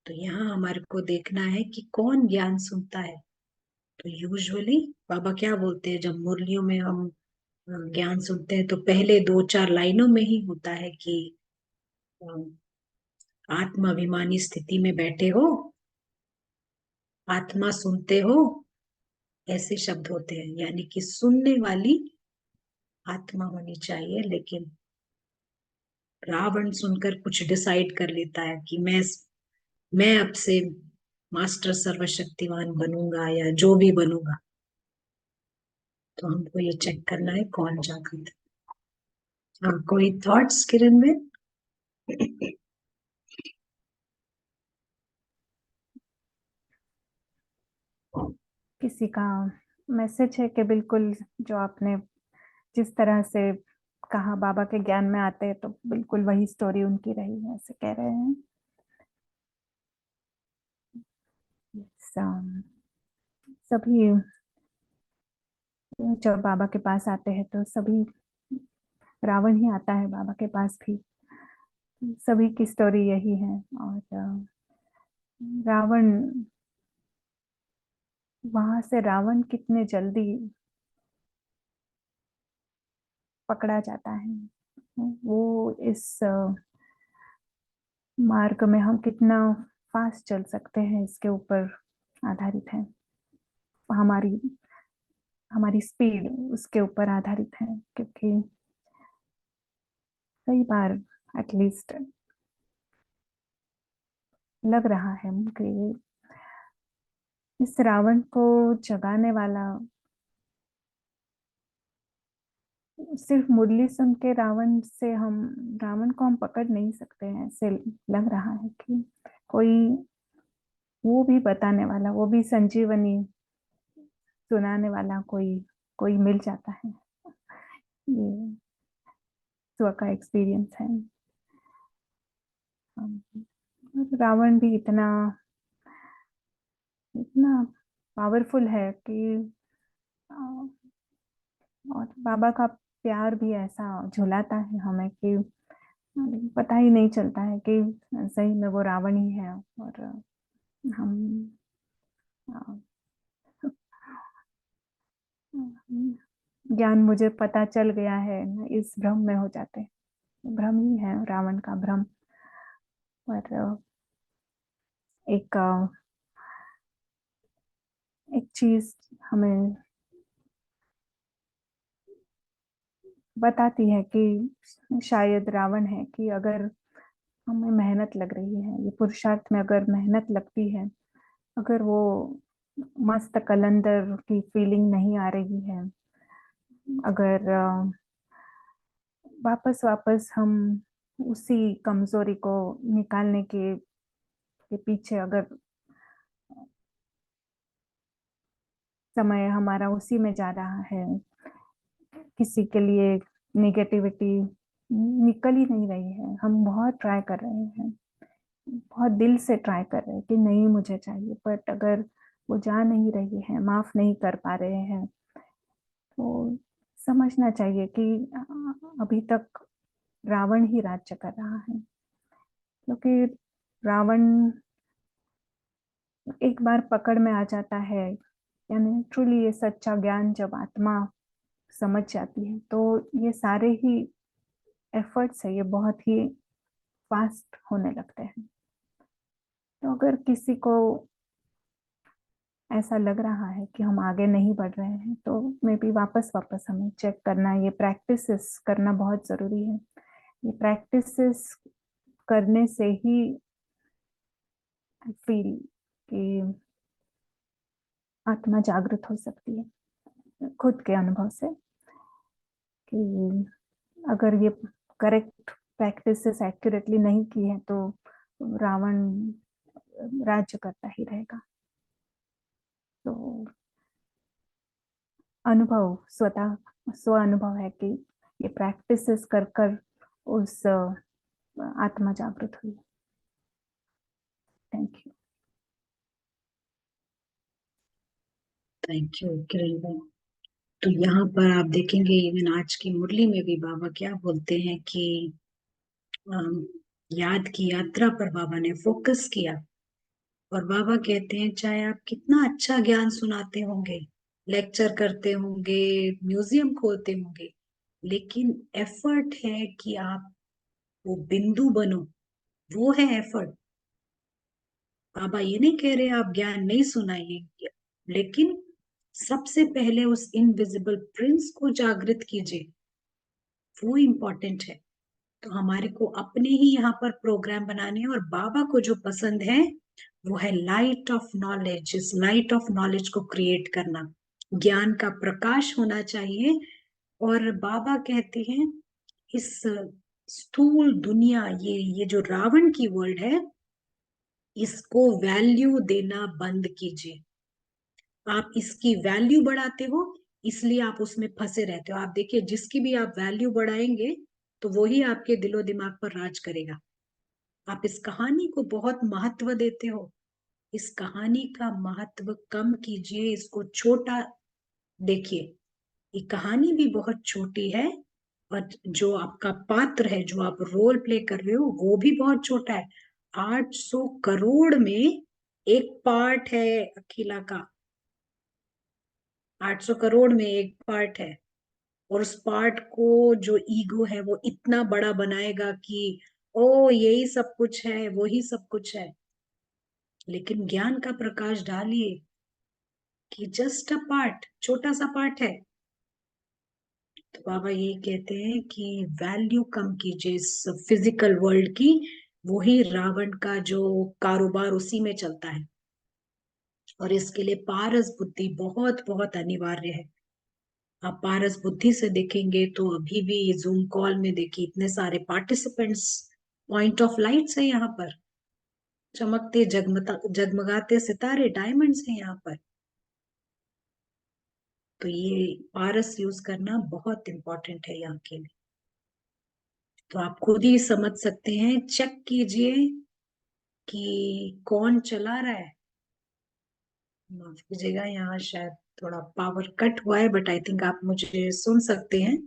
तो यहाँ हमारे को देखना है कि कौन ज्ञान सुनता है। तो यूजुअली बाबा क्या बोलते हैं, जब मुरलियों में हम ज्ञान सुनते हैं तो पहले 2-4 लाइनों में ही होता है कि आत्माभिमानी स्थिति में बैठे हो, आत्मा सुनते हो, ऐसे शब्द होते हैं। यानी कि सुनने वाली आत्मा होनी चाहिए। लेकिन रावण सुनकर कुछ डिसाइड कर लेता है कि मैं अब से मास्टर सर्वशक्तिमान बनूंगा या जो भी बनूंगा। तो हमको ये चेक करना है कौन जागृत है। कोई थॉट्स किरण में? किसी का मैसेज है कि बिल्कुल जो आपने जिस तरह से कहा बाबा के ज्ञान में आते हैं तो बिल्कुल वही स्टोरी उनकी रही है, ऐसे कह रहे हैं। सभी जब बाबा के पास आते हैं तो सभी, रावण ही आता है बाबा के पास भी, सभी की स्टोरी यही है। और रावण, वहां से रावण कितने जल्दी पकड़ा जाता है, वो इस मार्ग में हम कितना फास्ट चल सकते हैं इसके ऊपर आधारित है। हमारी हमारी स्पीड उसके ऊपर आधारित है, क्योंकि कई बार एटलीस्ट लग रहा है कि इस रावण को जगाने वाला सिर्फ मुरली सुन के रावण को हम पकड़ नहीं सकते हैं। ऐसे लग रहा है कि कोई वो भी बताने वाला, वो भी संजीवनी सुनाने वाला कोई कोई मिल जाता है। ये स्व का एक्सपीरियंस है। रावण भी इतना इतना पावरफुल है कि और बाबा का प्यार भी ऐसा झुलाता है हमें कि पता ही नहीं चलता है कि सही में वो रावण ही है। और हम ज्ञान मुझे पता चल गया है, इस भ्रम में हो जाते हैं। भ्रम ही है, रावण का भ्रम। और एक एक चीज हमें बताती है कि शायद रावण है कि अगर हमें मेहनत लग रही है, ये पुरुषार्थ में अगर मेहनत लगती है, अगर वो मस्त कलंदर की फीलिंग नहीं आ रही है, अगर वापस वापस हम उसी कमजोरी को निकालने के पीछे अगर समय हमारा उसी में जा रहा है, किसी के लिए निगेटिविटी निकल ही नहीं रही है, हम बहुत ट्राई कर रहे हैं, बहुत दिल से ट्राई कर रहे हैं कि नहीं मुझे चाहिए, बट अगर वो जा नहीं रही है, माफ नहीं कर पा रहे हैं, तो समझना चाहिए कि अभी तक रावण ही राज्य कर रहा है। क्योंकि रावण एक बार पकड़ में आ जाता है, यानी ट्रूली ये सच्चा ज्ञान जब आत्मा समझ जाती है, तो ये सारे ही एफर्ट्स है, ये बहुत ही फास्ट होने लगते हैं। तो अगर किसी को ऐसा लग रहा है कि हम आगे नहीं बढ़ रहे हैं, तो मे बी वापस वापस हमें चेक करना, ये प्रैक्टिस करना बहुत जरूरी है। ये प्रैक्टिस करने से ही फील कि आत्मा जागृत हो सकती है, खुद के अनुभव से, कि अगर ये करेक्ट प्रैक्टिसेस एक्यूरेटली नहीं की है तो रावण राज्य करता ही रहेगा। तो अनुभव, स्वतः स्व अनुभव है कि ये प्रैक्टिसेस कर कर उस आत्मा जागृत हुई। Thank you. थैंक यू किरण भाई। तो यहाँ पर आप देखेंगे इवन आज की मुरली में भी बाबा क्या बोलते हैं कि अम, याद की यात्रा पर बाबा ने फोकस किया। और बाबा कहते हैं चाहे आप कितना अच्छा ज्ञान सुनाते होंगे, लेक्चर करते होंगे, म्यूजियम खोलते होंगे, लेकिन एफर्ट है कि आप वो बिंदु बनो, वो है एफर्ट। बाबा ये नहीं कह रहे आप ज्ञान नहीं सुनाइए, लेकिन सबसे पहले उस इनविजिबल प्रिंस को जागृत कीजिए, वो इम्पोर्टेंट है। तो हमारे को अपने ही यहाँ पर प्रोग्राम बनाने हैं, और बाबा को जो पसंद है वो है लाइट ऑफ नॉलेज। इस लाइट ऑफ नॉलेज को क्रिएट करना, ज्ञान का प्रकाश होना चाहिए। और बाबा कहते हैं इस स्थूल दुनिया, ये जो रावण की वर्ल्ड है, इसको वैल्यू देना बंद कीजिए। आप इसकी वैल्यू बढ़ाते हो, इसलिए आप उसमें फंसे रहते हो। आप देखिए जिसकी भी आप वैल्यू बढ़ाएंगे तो वो ही आपके दिलो दिमाग पर राज करेगा। आप इस कहानी को बहुत महत्व देते हो, इस कहानी का महत्व कम कीजिए, इसको छोटा देखिए। ये कहानी भी बहुत छोटी है, और जो आपका पात्र है, जो आप रोल प्ले कर रहे हो, वो भी बहुत छोटा है। 800 करोड़ में एक पार्ट है अखिला का, 800 करोड़ में एक पार्ट है। और उस पार्ट को जो ईगो है वो इतना बड़ा बनाएगा कि ओ यही सब कुछ है, वो ही सब कुछ है। लेकिन ज्ञान का प्रकाश डालिए कि जस्ट अ पार्ट, छोटा सा पार्ट है। तो बाबा ये कहते हैं कि वैल्यू कम कीजिए इस फिजिकल वर्ल्ड की। वही रावण का जो कारोबार उसी में चलता है, और इसके लिए पारस बुद्धि बहुत बहुत अनिवार्य है। आप पारस बुद्धि से देखेंगे तो अभी भी जूम कॉल में देखिए इतने सारे पार्टिसिपेंट्स, पॉइंट ऑफ लाइट्स है यहाँ पर, चमकते जगमगाते सितारे, डायमंड्स हैं यहाँ पर। तो ये पारस यूज करना बहुत इंपॉर्टेंट है यहाँ के लिए। तो आप खुद ही समझ सकते हैं, चेक कीजिए कि कौन चला रहा है। माफ कीजिएगा, यहाँ शायद थोड़ा पावर कट हुआ है, बट आई थिंक आप मुझे सुन सकते हैं।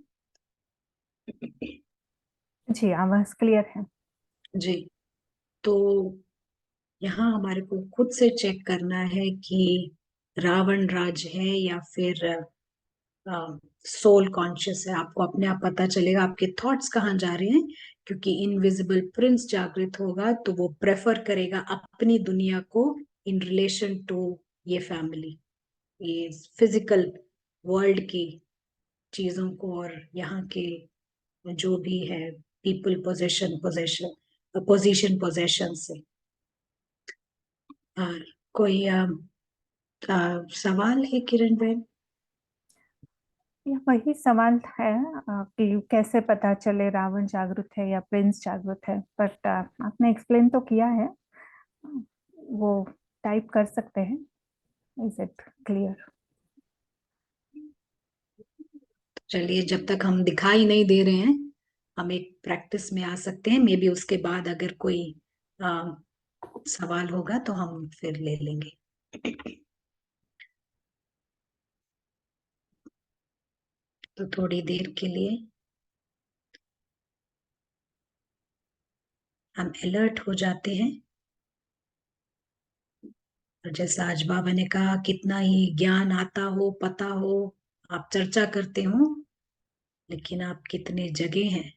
जी, आवाज क्लियर है। जी। तो यहाँ हमारे को खुद से चेक करना है कि रावण राज है या फिर सोल कॉन्शियस है। आपको अपने आप पता चलेगा आपके थॉट्स कहाँ जा रहे हैं, क्योंकि इनविजिबल प्रिंस जागृत होगा तो वो प्रेफर करेगा अपनी दुनिया को इन रिलेशन टू ये फैमिली, ये फिजिकल वर्ल्ड की चीजों को, और यहाँ के जो भी है people, possession possession position possession से। और कोई सवाल है किरण बहन? यह वही सवाल है कि कैसे पता चले रावण जागृत है या प्रिंस जागृत है, बट आपने एक्सप्लेन तो किया है, वो टाइप कर सकते हैं। Is it clear? चलिए, जब तक हम दिखाई नहीं दे रहे हैं हम एक प्रैक्टिस में आ सकते हैं। मे बी उसके बाद अगर कोई आ, सवाल होगा तो हम फिर ले लेंगे। तो थोड़ी देर के लिए हम अलर्ट हो जाते हैं। और जैसा आज बाबा ने कहा, कितना ही ज्ञान आता हो, पता हो, आप चर्चा करते हो, लेकिन आप कितने जगह हैं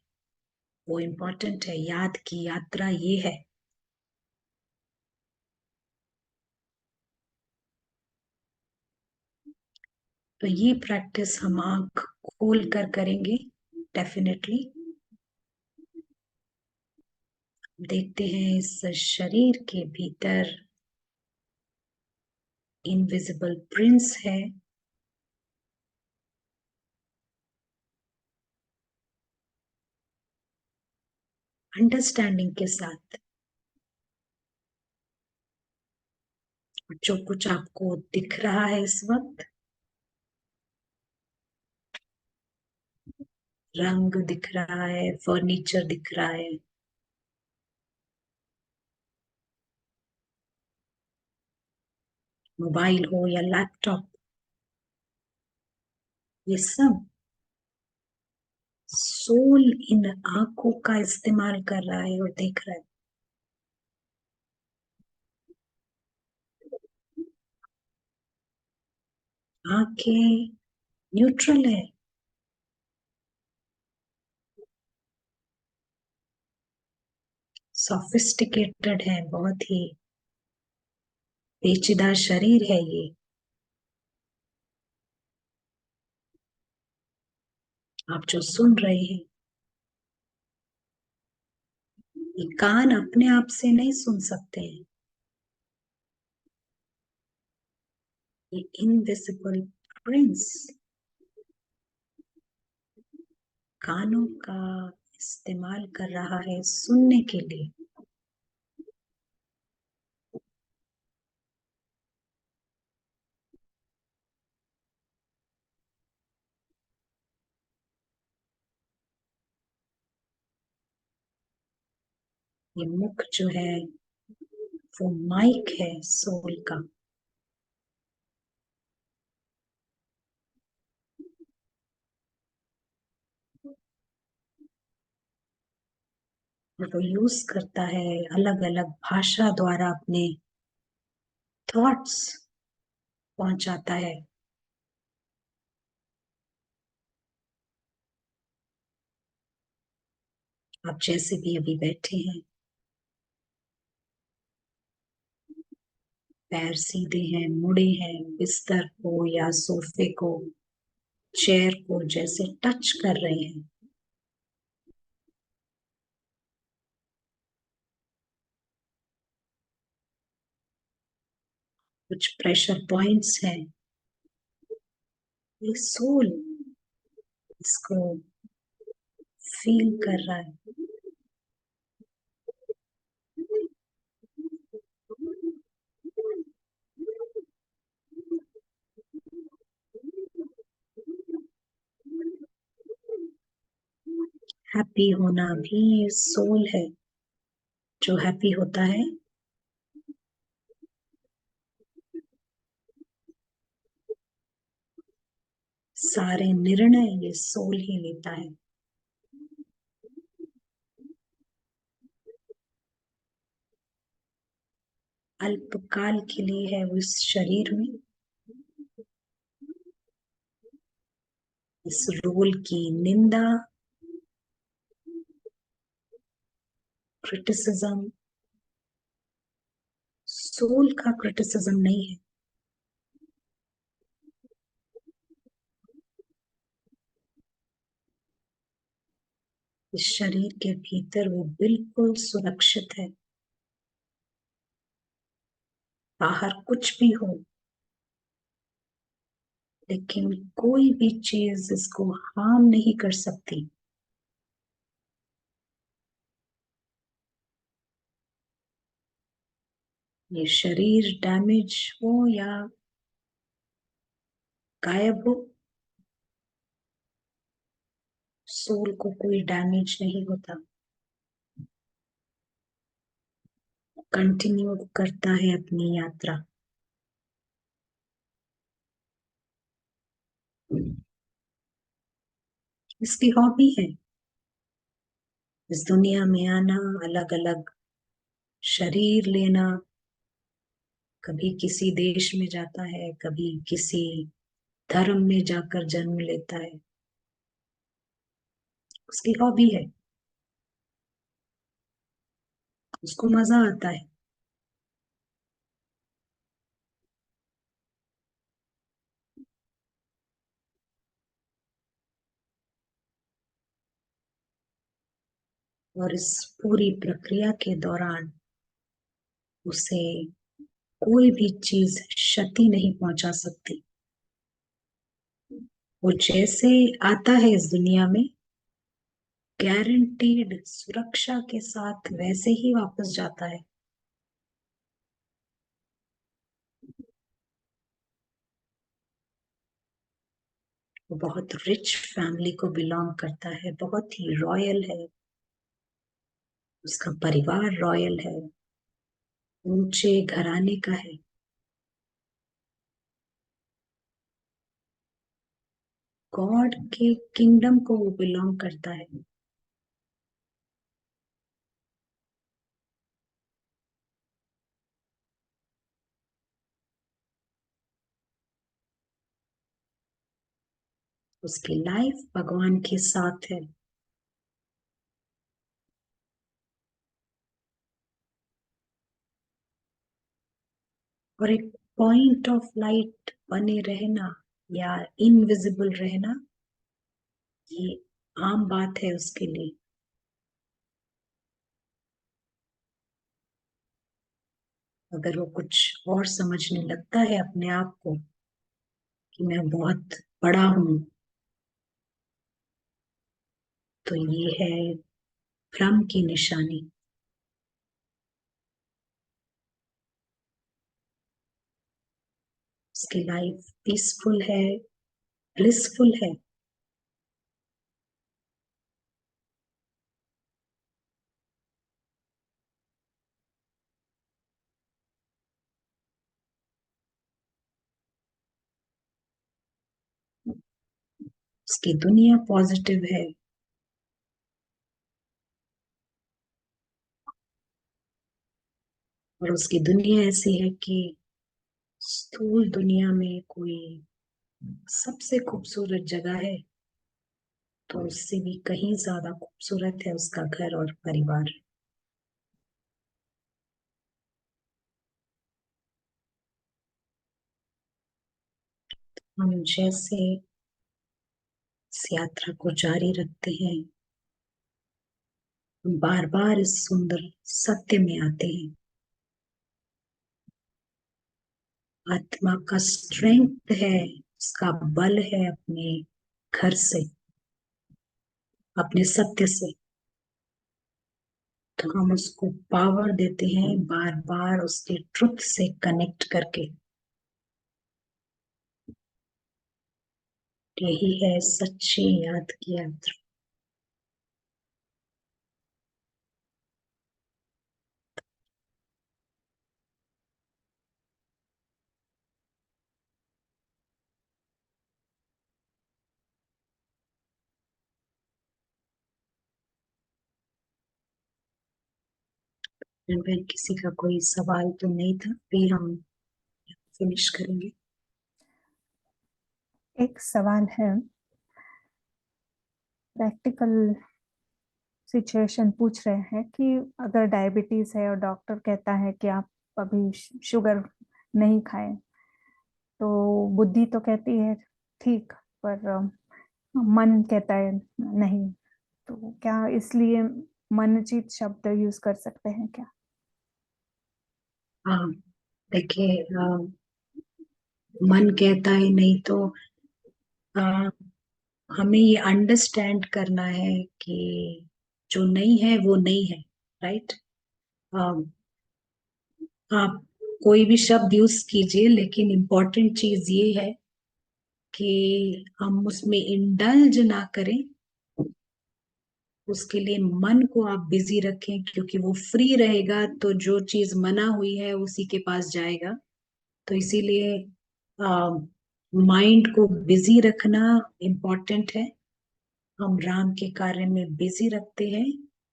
वो इम्पोर्टेंट है। याद की यात्रा ये है। तो ये प्रैक्टिस हम आंख खोल कर करेंगे डेफिनेटली। देखते हैं इस शरीर के भीतर इनविजिबल प्रिंस है। अंडरस्टैंडिंग के साथ जो कुछ आपको दिख रहा है इस वक्त, रंग दिख रहा है, फर्नीचर दिख रहा है, मोबाइल हो या लैपटॉप, ये सब सोल इन आंखों का इस्तेमाल कर रहा है और देख रहा है। आंखें न्यूट्रल है, सोफिस्टिकेटेड है, बहुत ही पेचीदा शरीर है ये। आप जो सुन रहे हैं, ये कान अपने आप से नहीं सुन सकते हैं, ये इनविजिबल प्रिंस कानों का इस्तेमाल कर रहा है सुनने के लिए। ये मुख जो है वो माइक है सोल का। और वो यूज करता है अलग अलग भाषा द्वारा अपने थॉट्स पहुंचाता है। आप जैसे भी अभी बैठे हैं, पैर सीधे हैं, मुड़े हैं, बिस्तर को या सोफे को, चेयर को जैसे टच कर रहे हैं। कुछ प्रेशर पॉइंट्स हैं, ये सोल इसको फील कर रहा है। हैप्पी होना भी सोल है जो हैप्पी होता है। सारे निर्णय ये सोल ही लेता है। अल्पकाल के लिए है वो इस शरीर में, इस रोल की निंदा, क्रिटिसिज्म सोल का क्रिटिसिज्म नहीं है। इस शरीर के भीतर वो बिल्कुल सुरक्षित है। बाहर कुछ भी हो, लेकिन कोई भी चीज इसको हार्म नहीं कर सकती। ये शरीर डैमेज हो या गायब हो, सोल को कोई डैमेज नहीं होता, कंटिन्यू करता है अपनी यात्रा। इसकी हॉबी है इस दुनिया में आना, अलग अलग शरीर लेना। कभी किसी देश में जाता है, कभी किसी धर्म में जाकर जन्म लेता है, उसकी हॉबी है, उसको मजा आता है। और इस पूरी प्रक्रिया के दौरान उसे कोई भी चीज क्षति नहीं पहुंचा सकती। वो जैसे आता है इस दुनिया में, गारंटीड सुरक्षा के साथ वैसे ही वापस जाता है। वो बहुत रिच फैमिली को बिलोंग करता है, बहुत ही रॉयल है, उसका परिवार रॉयल है, ऊंचे घराने का है। गॉड के किंगडम को वो बिलोंग करता है। उसकी लाइफ भगवान के साथ है। और एक पॉइंट ऑफ लाइट बने रहना या इनविजिबल रहना, ये आम बात है उसके लिए। अगर वो कुछ और समझने लगता है अपने आप को कि मैं बहुत बड़ा हूं, तो ये है भ्रम की निशानी। उसकी लाइफ पीसफुल है, ब्लिसफुल है। उसकी दुनिया पॉजिटिव है। और उसकी दुनिया ऐसी है कि स्थूल दुनिया में कोई सबसे खूबसूरत जगह है, तो उससे भी कहीं ज्यादा खूबसूरत है उसका घर और परिवार। हम जैसे इस यात्रा को जारी रखते हैं, हम बार बार इस सुंदर सत्य में आते हैं। आत्मा का स्ट्रेंथ है, उसका बल है अपने घर से, अपने सत्य से। तो हम उसको पावर देते हैं बार बार उसके ट्रुथ से कनेक्ट करके। यही है सच्ची याद की यात्रा। बहन, किसी का कोई सवाल तो नहीं था, फिर हम फिनिश करेंगे। एक सवाल है, प्रैक्टिकल सिचुएशन पूछ रहे हैं कि अगर डायबिटीज है और डॉक्टर कहता है कि आप अभी शुगर नहीं खाएं, तो बुद्धि तो कहती है ठीक, पर मन कहता है नहीं, तो क्या इसलिए मनचित शब्द यूज कर सकते हैं क्या? हाँ, देखिए, मन कहता है नहीं तो आ, हमें ये अंडरस्टैंड करना है कि जो नहीं है वो नहीं है। राइट। आप कोई भी शब्द यूज कीजिए, लेकिन इम्पोर्टेंट चीज ये है कि हम उसमें इंडल्ज ना करें। उसके लिए मन को आप बिजी रखें, क्योंकि वो फ्री रहेगा तो जो चीज मना हुई है उसी के पास जाएगा। तो इसीलिए माइंड को बिजी रखना इम्पोर्टेंट है। हम राम के कार्य में बिजी रखते हैं,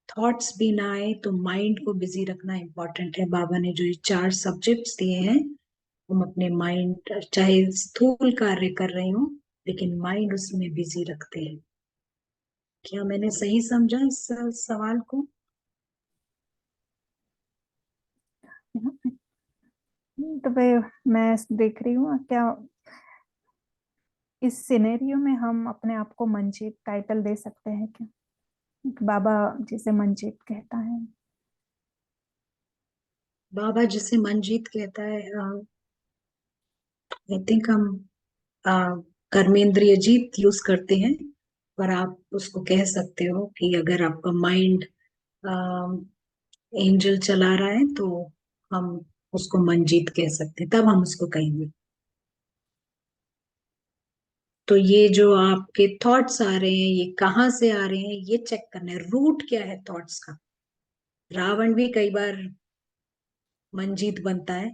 थॉट्स भी ना आए तो माइंड को बिजी रखना इम्पोर्टेंट है। बाबा ने जो ये 4 सब्जेक्ट्स दिए हैं, हम अपने माइंड, चाहे स्थूल कार्य कर रहे हो, लेकिन माइंड उसमें बिजी रखते हैं। क्या मैंने सही समझा इस सवाल को? तो मैं देख रही हूँ क्या इस सिनेरियो में हम अपने आप को मंजीत टाइटल दे सकते हैं क्या? बाबा जिसे मंजीत कहता है। बाबा जिसे मंजीत कहता है, आई थिंक हम अ, कर्मेंद्रिय जीत यूज करते हैं। पर आप उसको कह सकते हो कि अगर आपका माइंड एंजल चला रहा है तो हम उसको मंजीत कह सकते हैं, तब हम उसको कहेंगे। तो ये जो आपके थॉट्स आ रहे हैं ये कहाँ से आ रहे हैं ये चेक करना है, रूट क्या है थॉट्स का। रावण भी कई बार मंजीत बनता है,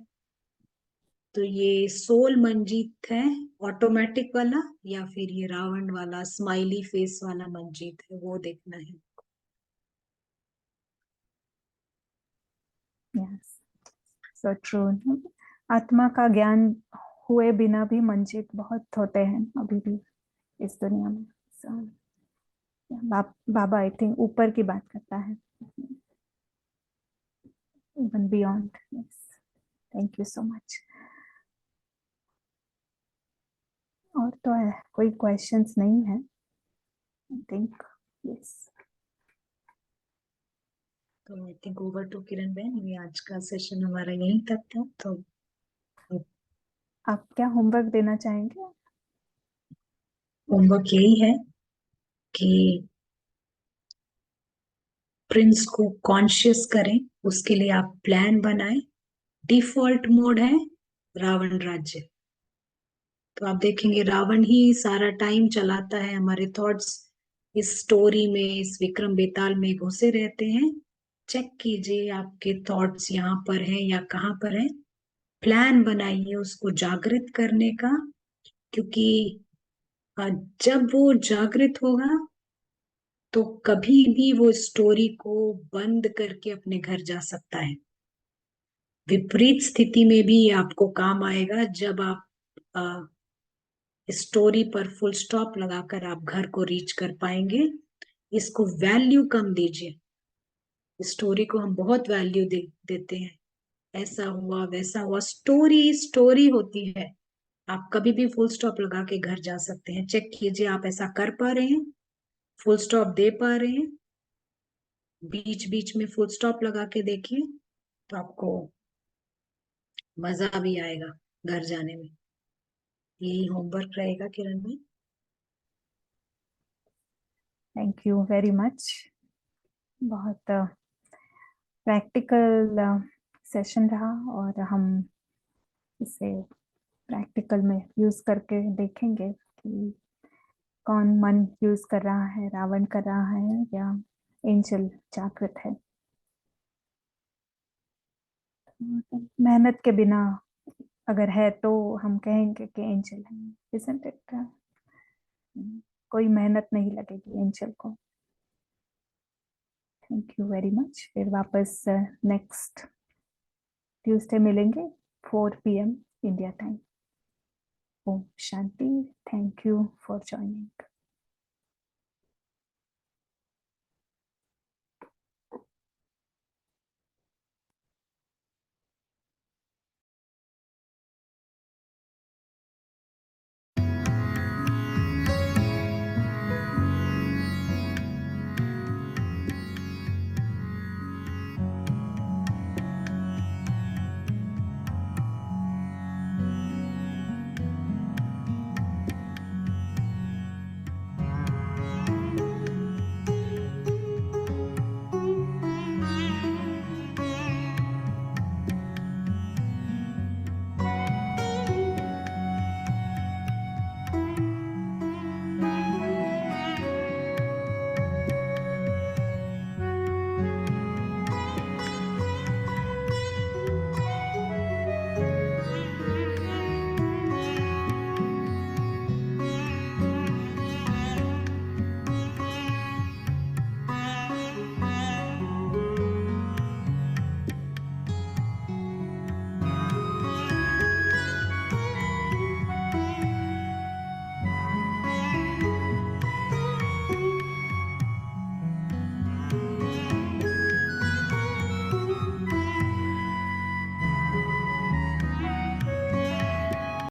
तो ये सोल मंजीत है ऑटोमेटिक वाला, या फिर ये रावण वाला स्माइली फेस वाला मंजीत है, वो देखना है। Yes, so true. आत्मा का ज्ञान हुए बिना भी मंजित बहुत होते हैं अभी भी इस दुनिया में। so, बाबा आई थिंक ऊपर की बात करता है, even beyond. Yes, thank you so much. और तो है, कोई क्वेश्चंस नहीं है आई थिंक। यस, तो आई थिंक ओवर टू किरण बहन, ये आज का सेशन हमारा यहीं तक था। तो आप क्या होमवर्क देना चाहेंगे? होमवर्क यही है कि प्रिंस को कॉन्शियस करें, उसके लिए आप प्लान बनाएं। डिफॉल्ट मोड है रावण राज्य, तो आप देखेंगे रावण ही सारा टाइम चलाता है, हमारे थॉट्स इस स्टोरी में, इस विक्रम बेताल में घुसे रहते हैं। चेक कीजिए आपके थॉट्स यहाँ पर हैं या कहाँ पर हैं, प्लान बनाइए उसको जागृत करने का, क्योंकि जब वो जागृत होगा तो कभी भी वो स्टोरी को बंद करके अपने घर जा सकता है। विपरीत स्थिति में भी ये आपको काम आएगा, जब आप स्टोरी पर फुल स्टॉप लगाकर आप घर को रीच कर पाएंगे। इसको वैल्यू कम दीजिए, स्टोरी को हम बहुत वैल्यू देते हैं, ऐसा हुआ वैसा हुआ, स्टोरी स्टोरी होती है। आप कभी भी फुल स्टॉप लगा के घर जा सकते हैं। चेक कीजिए आप ऐसा कर पा रहे हैं, फुल स्टॉप दे पा रहे हैं, बीच बीच में फुल स्टॉप लगा के देखिए, तो आपको मजा भी आएगा घर जाने में। यही होमवर्क रहेगा किरण में। Thank you very much. बहुत प्रैक्टिकल सेशन रहा, और हम इसे प्रैक्टिकल में यूज करके देखेंगे कि कौन मन यूज कर रहा है, रावण कर रहा है या एंजल जागृत है। मेहनत के बिना अगर है तो हम कहेंगे कि एंजल है, isn't it? कोई मेहनत नहीं लगेगी एंजल को। Thank you very much. फिर वापस नेक्स्ट ट्यूसडे मिलेंगे 4 PM India time. Om Shanti. Thank you for joining.